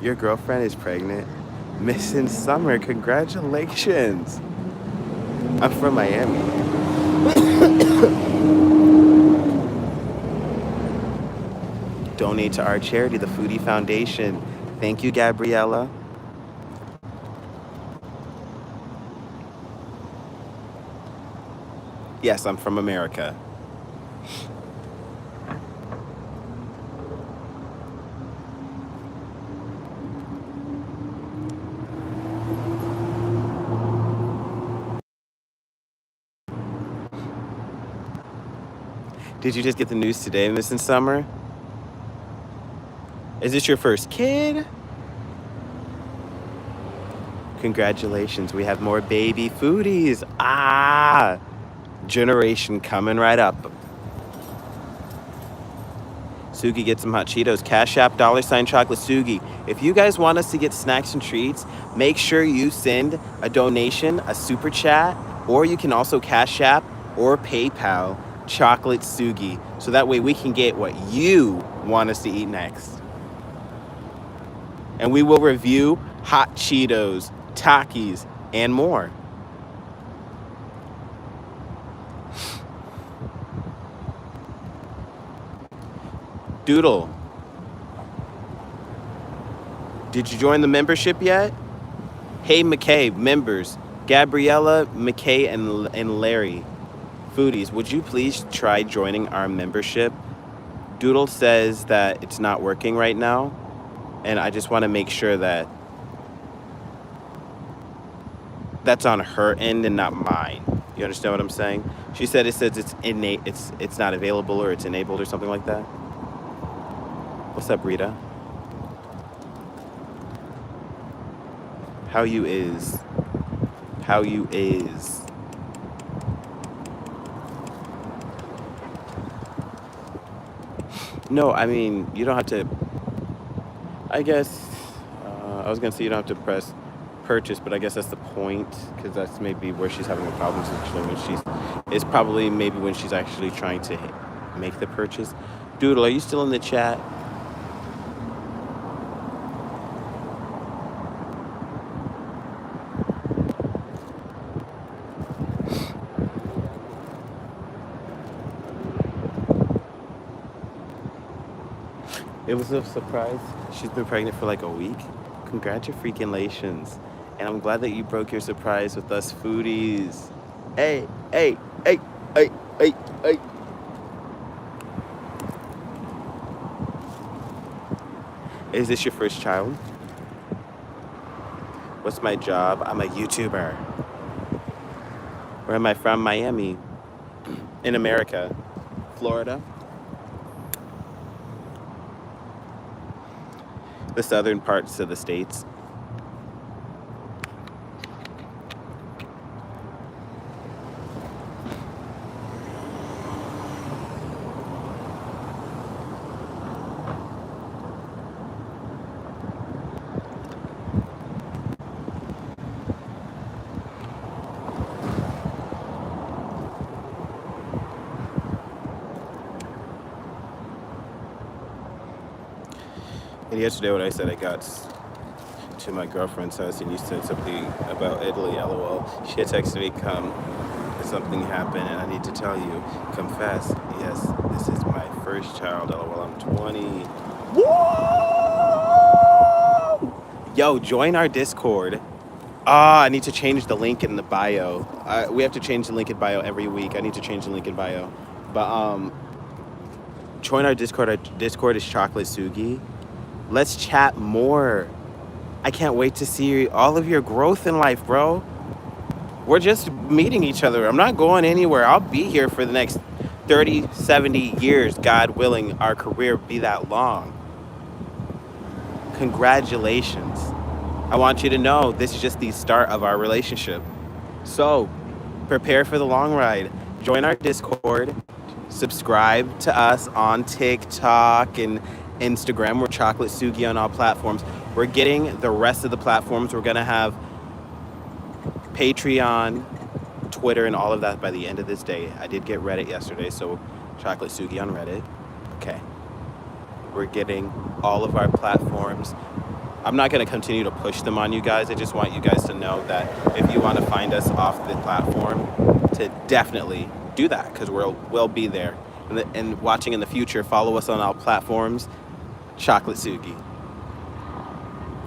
Your girlfriend is pregnant? Missing Summer, congratulations. I'm from Miami. Donate to our charity, the Foodie Foundation. Thank you, Gabriella. Yes, I'm from America. Did you just get the news today, Missing Summer? Is this your first kid? Congratulations, we have more baby foodies. Ah, generation coming right up. Sugi, get some hot Cheetos. Cash App, $ChocolateSugi. If you guys want us to get snacks and treats, make sure you send a donation, a super chat, or you can also Cash App or PayPal ChocolateSugi. So that way we can get what you want us to eat next. And we will review hot Cheetos, Takis, and more. Doodle, did you join the membership yet? Hey, McKay, members, Gabriella, McKay, and Larry, foodies, would you please try joining our membership? Doodle says that it's not working right now, and I just want to make sure that that's on her end and not mine. You understand what I'm saying? She said it says it's not available or it's enabled or something like that. What's up, Rita? How you is? How you is? No, I mean, you don't have to, I guess, I was going to say you don't have to press purchase, but I guess that's the point, because that's maybe where she's having a problem actually it's probably maybe when she's actually trying to make the purchase. Doodle, are you still in the chat? It was a surprise. She's been pregnant for like a week. Congratulations. And I'm glad that you broke your surprise with us foodies. Hey, hey, hey, hey, hey, hey. Is this your first child? What's my job? I'm a YouTuber. Where am I from? Miami. In America. Florida. The southern parts of the states. And yesterday when I said I got to my girlfriend's house and you said something about Italy, lol, she had texted me, come, something happened and I need to tell you, confess, yes, this is my first child, lol, I'm 20. Whoa! Yo, join our Discord. I need to change the link in the bio. We have to change the link in bio every week. I need to change the link in bio. But join our Discord. Our Discord is ChocolateSugi. Let's chat more. I can't wait to see all of your growth in life, bro. We're just meeting each other. I'm not going anywhere. I'll be here for the next 30, 70 years, God willing, our career be that long. Congratulations. I want you to know this is just the start of our relationship. So, prepare for the long ride. Join our Discord. Subscribe to us on TikTok and Instagram. We're ChocolateSugi on all platforms. We're getting the rest of the platforms. We're going to have Patreon, Twitter, and all of that by the end of this day. I did get Reddit yesterday, so ChocolateSugi on Reddit. Okay. We're getting all of our platforms. I'm not going to continue to push them on you guys. I just want you guys to know that if you want to find us off the platform, to definitely do that, because we'll be there. And watching in the future, follow us on all platforms. ChocolateSugi.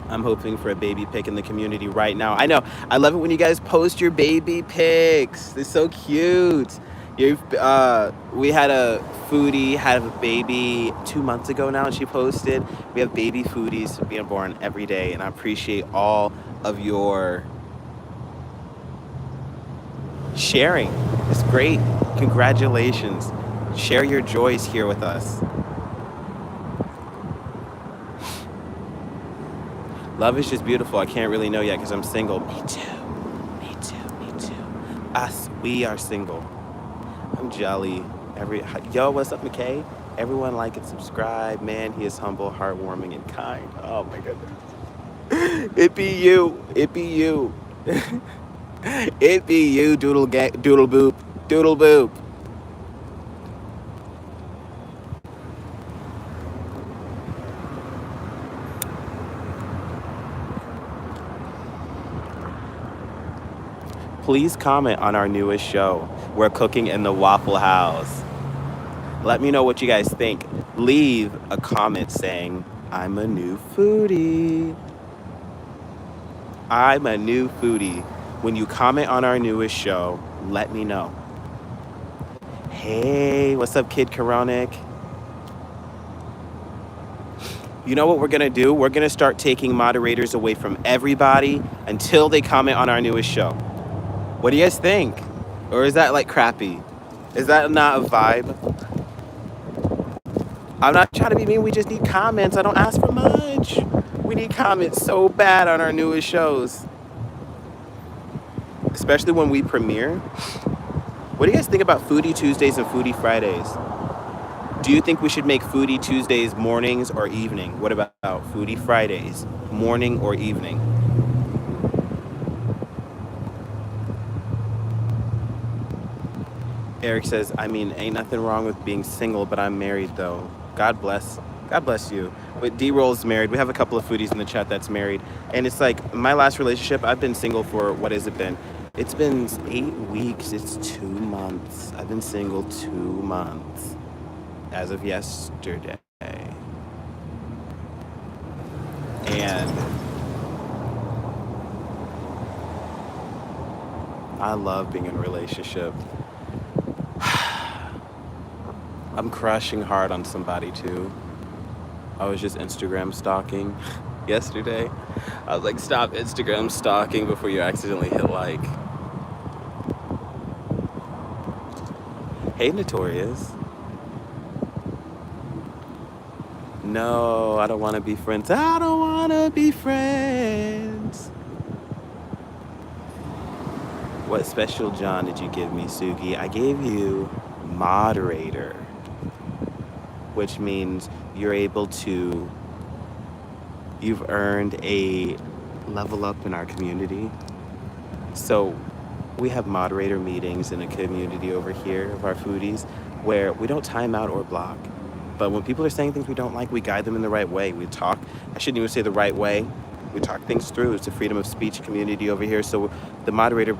I'm hoping for a baby pic in the community right now. I know. I love it when you guys post your baby pics. They're so cute. We had a foodie have a baby 2 months ago now, and she posted. We have baby foodies being born every day, and I appreciate all of your sharing. It's great. Congratulations. Share your joys here with us. Love is just beautiful. I can't really know yet because I'm single. Me too. Me too. Me too. We are single. I'm jelly. Yo, what's up, McKay? Everyone like and subscribe. Man, he is humble, heartwarming, and kind. Oh my goodness. It be you. It be you. It be you, doodle boop. Doodle boop. Please comment on our newest show. We're cooking in the Waffle House. Let me know what you guys think. Leave a comment saying, I'm a new foodie. I'm a new foodie. When you comment on our newest show, let me know. Hey, what's up, Kid Coronic? You know what we're going to do? We're going to start taking moderators away from everybody until they comment on our newest show. What do you guys think? Or is that like crappy? Is that not a vibe? I'm not trying to be mean. We just need comments. I don't ask for much. We need comments so bad on our newest shows. Especially when we premiere. What do you guys think about Foodie Tuesdays and Foodie Fridays? Do you think we should make Foodie Tuesdays mornings or evening? What about Foodie Fridays, morning or evening? Eric says, I mean, ain't nothing wrong with being single, but I'm married though. God bless you. But D-Roll's married. We have a couple of foodies in the chat that's married. And it's like, my last relationship, I've been single for, what has it been? It's been 8 weeks. It's 2 months. I've been single 2 months. As of yesterday. And I love being in a relationship. I'm crushing hard on somebody too. I was just Instagram stalking yesterday. I was like, stop Instagram stalking before you accidentally hit like. Hey, Notorious. No, I don't want to be friends. I don't want to be friends. What special John did you give me, Sugi? I gave you moderator, which means you're able to, you've earned a level up in our community. So we have moderator meetings in a community over here of our foodies where we don't time out or block. But when people are saying things we don't like, we guide them in the right way. We talk, I shouldn't even say the right way. We talk things through. It's a freedom of speech community over here. So the moderator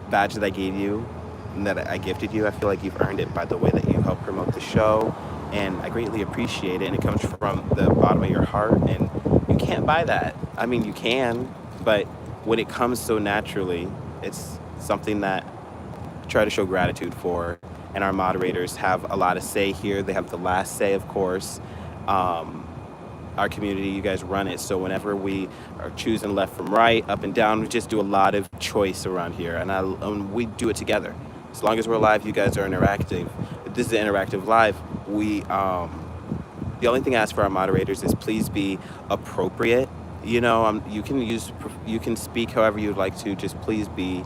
badge that I gave you and that I gifted you, I feel like you've earned it by the way that you help promote the show. And I greatly appreciate it. And it comes from the bottom of your heart. And you can't buy that. I mean, you can, but when it comes so naturally, it's something that I try to show gratitude for. And our moderators have a lot of say here. They have the last say, of course. Our community, you guys run it. So whenever we are choosing left from right, up and down, we just do a lot of choice around here. And we do it together. As long as we're live, you guys are interactive. If this is an interactive live, the only thing I ask for our moderators is please be appropriate. You know, you can speak however you'd like to, just please be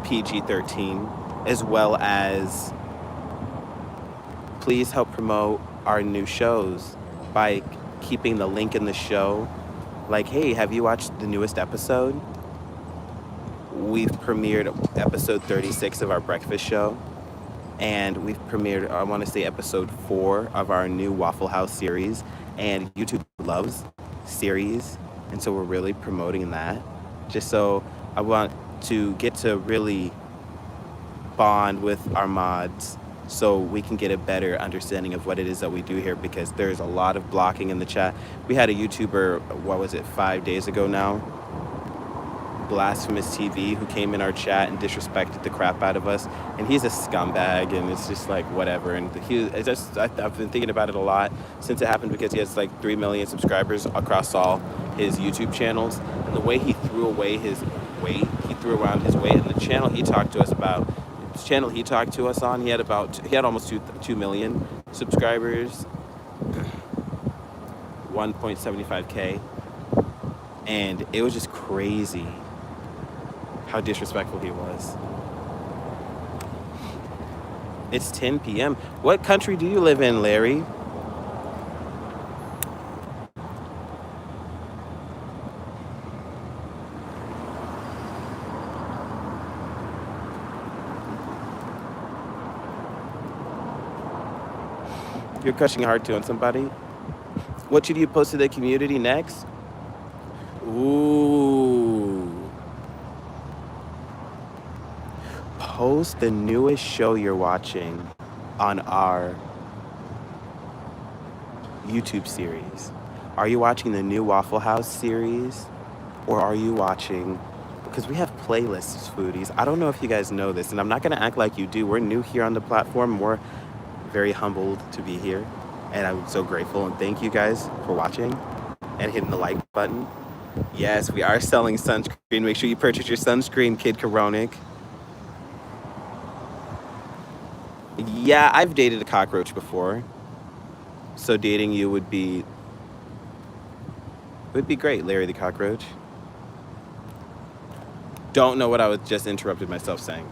PG-13, as well as please help promote our new shows by keeping the link in the show. Like, hey, have you watched the newest episode? We've premiered episode 36 of our breakfast show. And we've premiered, I want to say, episode 4 of our new Waffle House series. And YouTube loves series. And so we're really promoting that. Just so I want to get to really bond with our mods so we can get a better understanding of what it is that we do here, because there's a lot of blocking in the chat. We had a YouTuber, 5 days ago now, Blasphemous TV, who came in our chat and disrespected the crap out of us, and he's a scumbag, and it's just like whatever. And I've been thinking about it a lot since it happened, because he has like 3 million subscribers across all his YouTube channels, and the way he threw away his weight, he threw around his weight, and the channel he talked to us about, this channel he talked to us on, he had almost 2 million subscribers, 1.75K, and it was just crazy how disrespectful he was. It's 10 p.m. What country do you live in, Larry? You're crushing hard to on somebody. What should you post to the community next? Ooh. Post the newest show you're watching on our YouTube series. Are you watching the new Waffle House series? Or are you watching, because we have playlists, foodies. I don't know if you guys know this, and I'm not gonna act like you do. We're new here on the platform. We're very humbled to be here. And I'm so grateful, and thank you guys for watching and hitting the like button. Yes, we are selling sunscreen. Make sure you purchase your sunscreen, Kid Coronic. Yeah, I've dated a cockroach before. So dating you would be great, Larry the Cockroach. Don't know what I was just interrupted myself saying.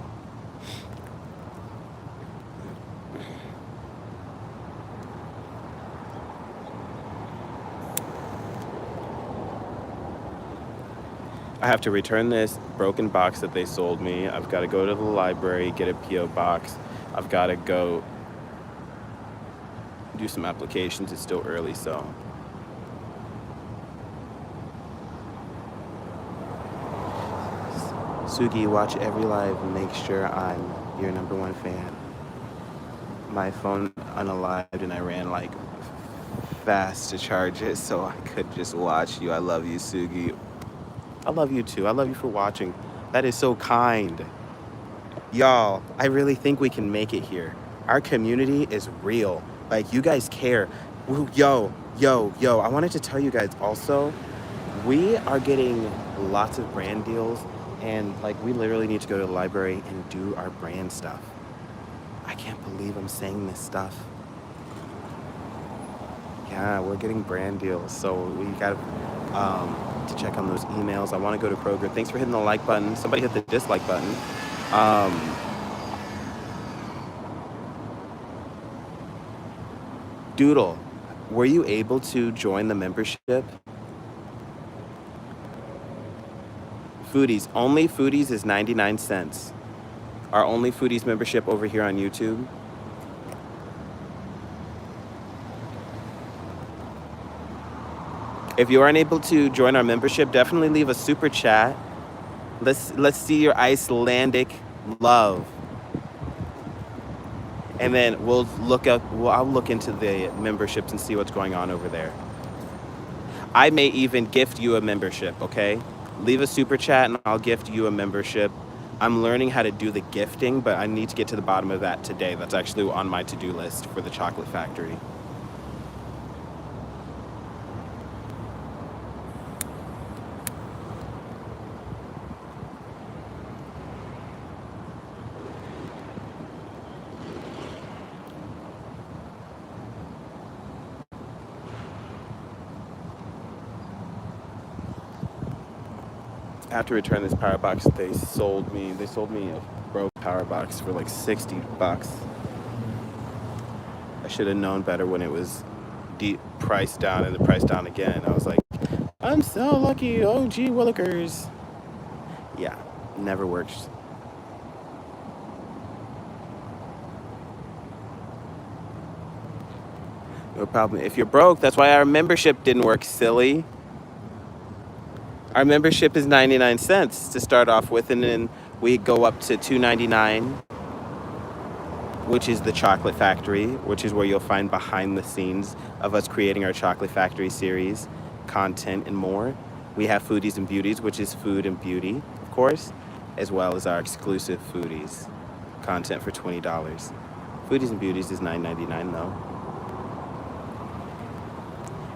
I have to return this broken box that they sold me. I've got to go to the library, get a P.O. box. I've got to go do some applications. It's still early, so. Sugi, watch every live and make sure I'm your #1 fan. My phone unalived and I ran like fast to charge it so I could just watch you. I love you, Sugi. I love you too. I love you for watching. That is so kind. Y'all, I really think we can make it here. Our community is real. Like, you guys care. Yo, I wanted to tell you guys also, we are getting lots of brand deals, and like, we literally need to go to the library and do our brand stuff. I can't believe I'm saying this stuff. Yeah, we're getting brand deals, so we got to check on those emails. I want to go to Kroger. Thanks for hitting the like button. Somebody hit the dislike button. Doodle, were you able to join the membership? Foodies, only Foodies is 99 cents. Our only Foodies membership over here on YouTube. If you aren't able to join our membership, definitely leave a super chat. Let's see your Icelandic love. And then I'll look into the memberships and see what's going on over there. I may even gift you a membership, okay? Leave a super chat and I'll gift you a membership. I'm learning how to do the gifting, but I need to get to the bottom of that today. That's actually on my to-do list for the Chocolate Factory. I have to return this power box. They sold me a broke power box for like $60. I should have known better when it was deep price down and the price down again. I was like, I'm so lucky. Oh, gee, Willikers. Yeah, never works. No problem. If you're broke, that's why our membership didn't work, silly. Our membership is 99 cents to start off with, and then we go up to $2.99, which is the Chocolate Factory, which is where you'll find behind the scenes of us creating our Chocolate Factory series, content, and more. We have Foodies and Beauties, which is food and beauty, of course, as well as our exclusive Foodies content for $20. Foodies and Beauties is $9.99 though.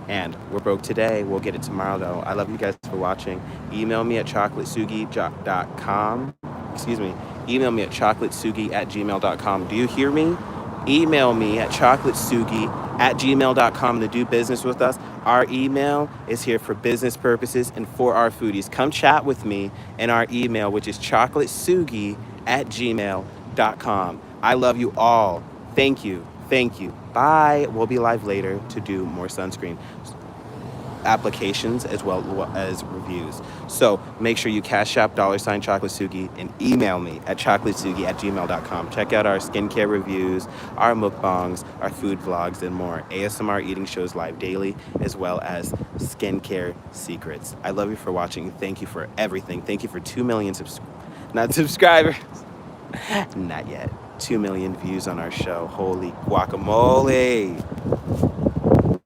And we're broke today. We'll get it tomorrow, though. I love you guys for watching. Email me at ChocolateSugi.com. Email me at ChocolateSugi@gmail.com. Do you hear me? Email me at ChocolateSugi@gmail.com to do business with us. Our email is here for business purposes and for our foodies. Come chat with me in our email, which is ChocolateSugi@gmail.com. I love you all. Thank you. Thank you. Bye. We'll be live later to do more sunscreen applications as well as reviews. So make sure you cash app $ChocolateSugi and email me at ChocolateSugi@gmail.com. Check out our skincare reviews, our mukbangs, our food vlogs, and more. ASMR eating shows live daily, as well as skincare secrets. I love you for watching. Thank you for everything. Thank you for 2 million subscribers. Not yet. 2 million views on our show. Holy guacamole.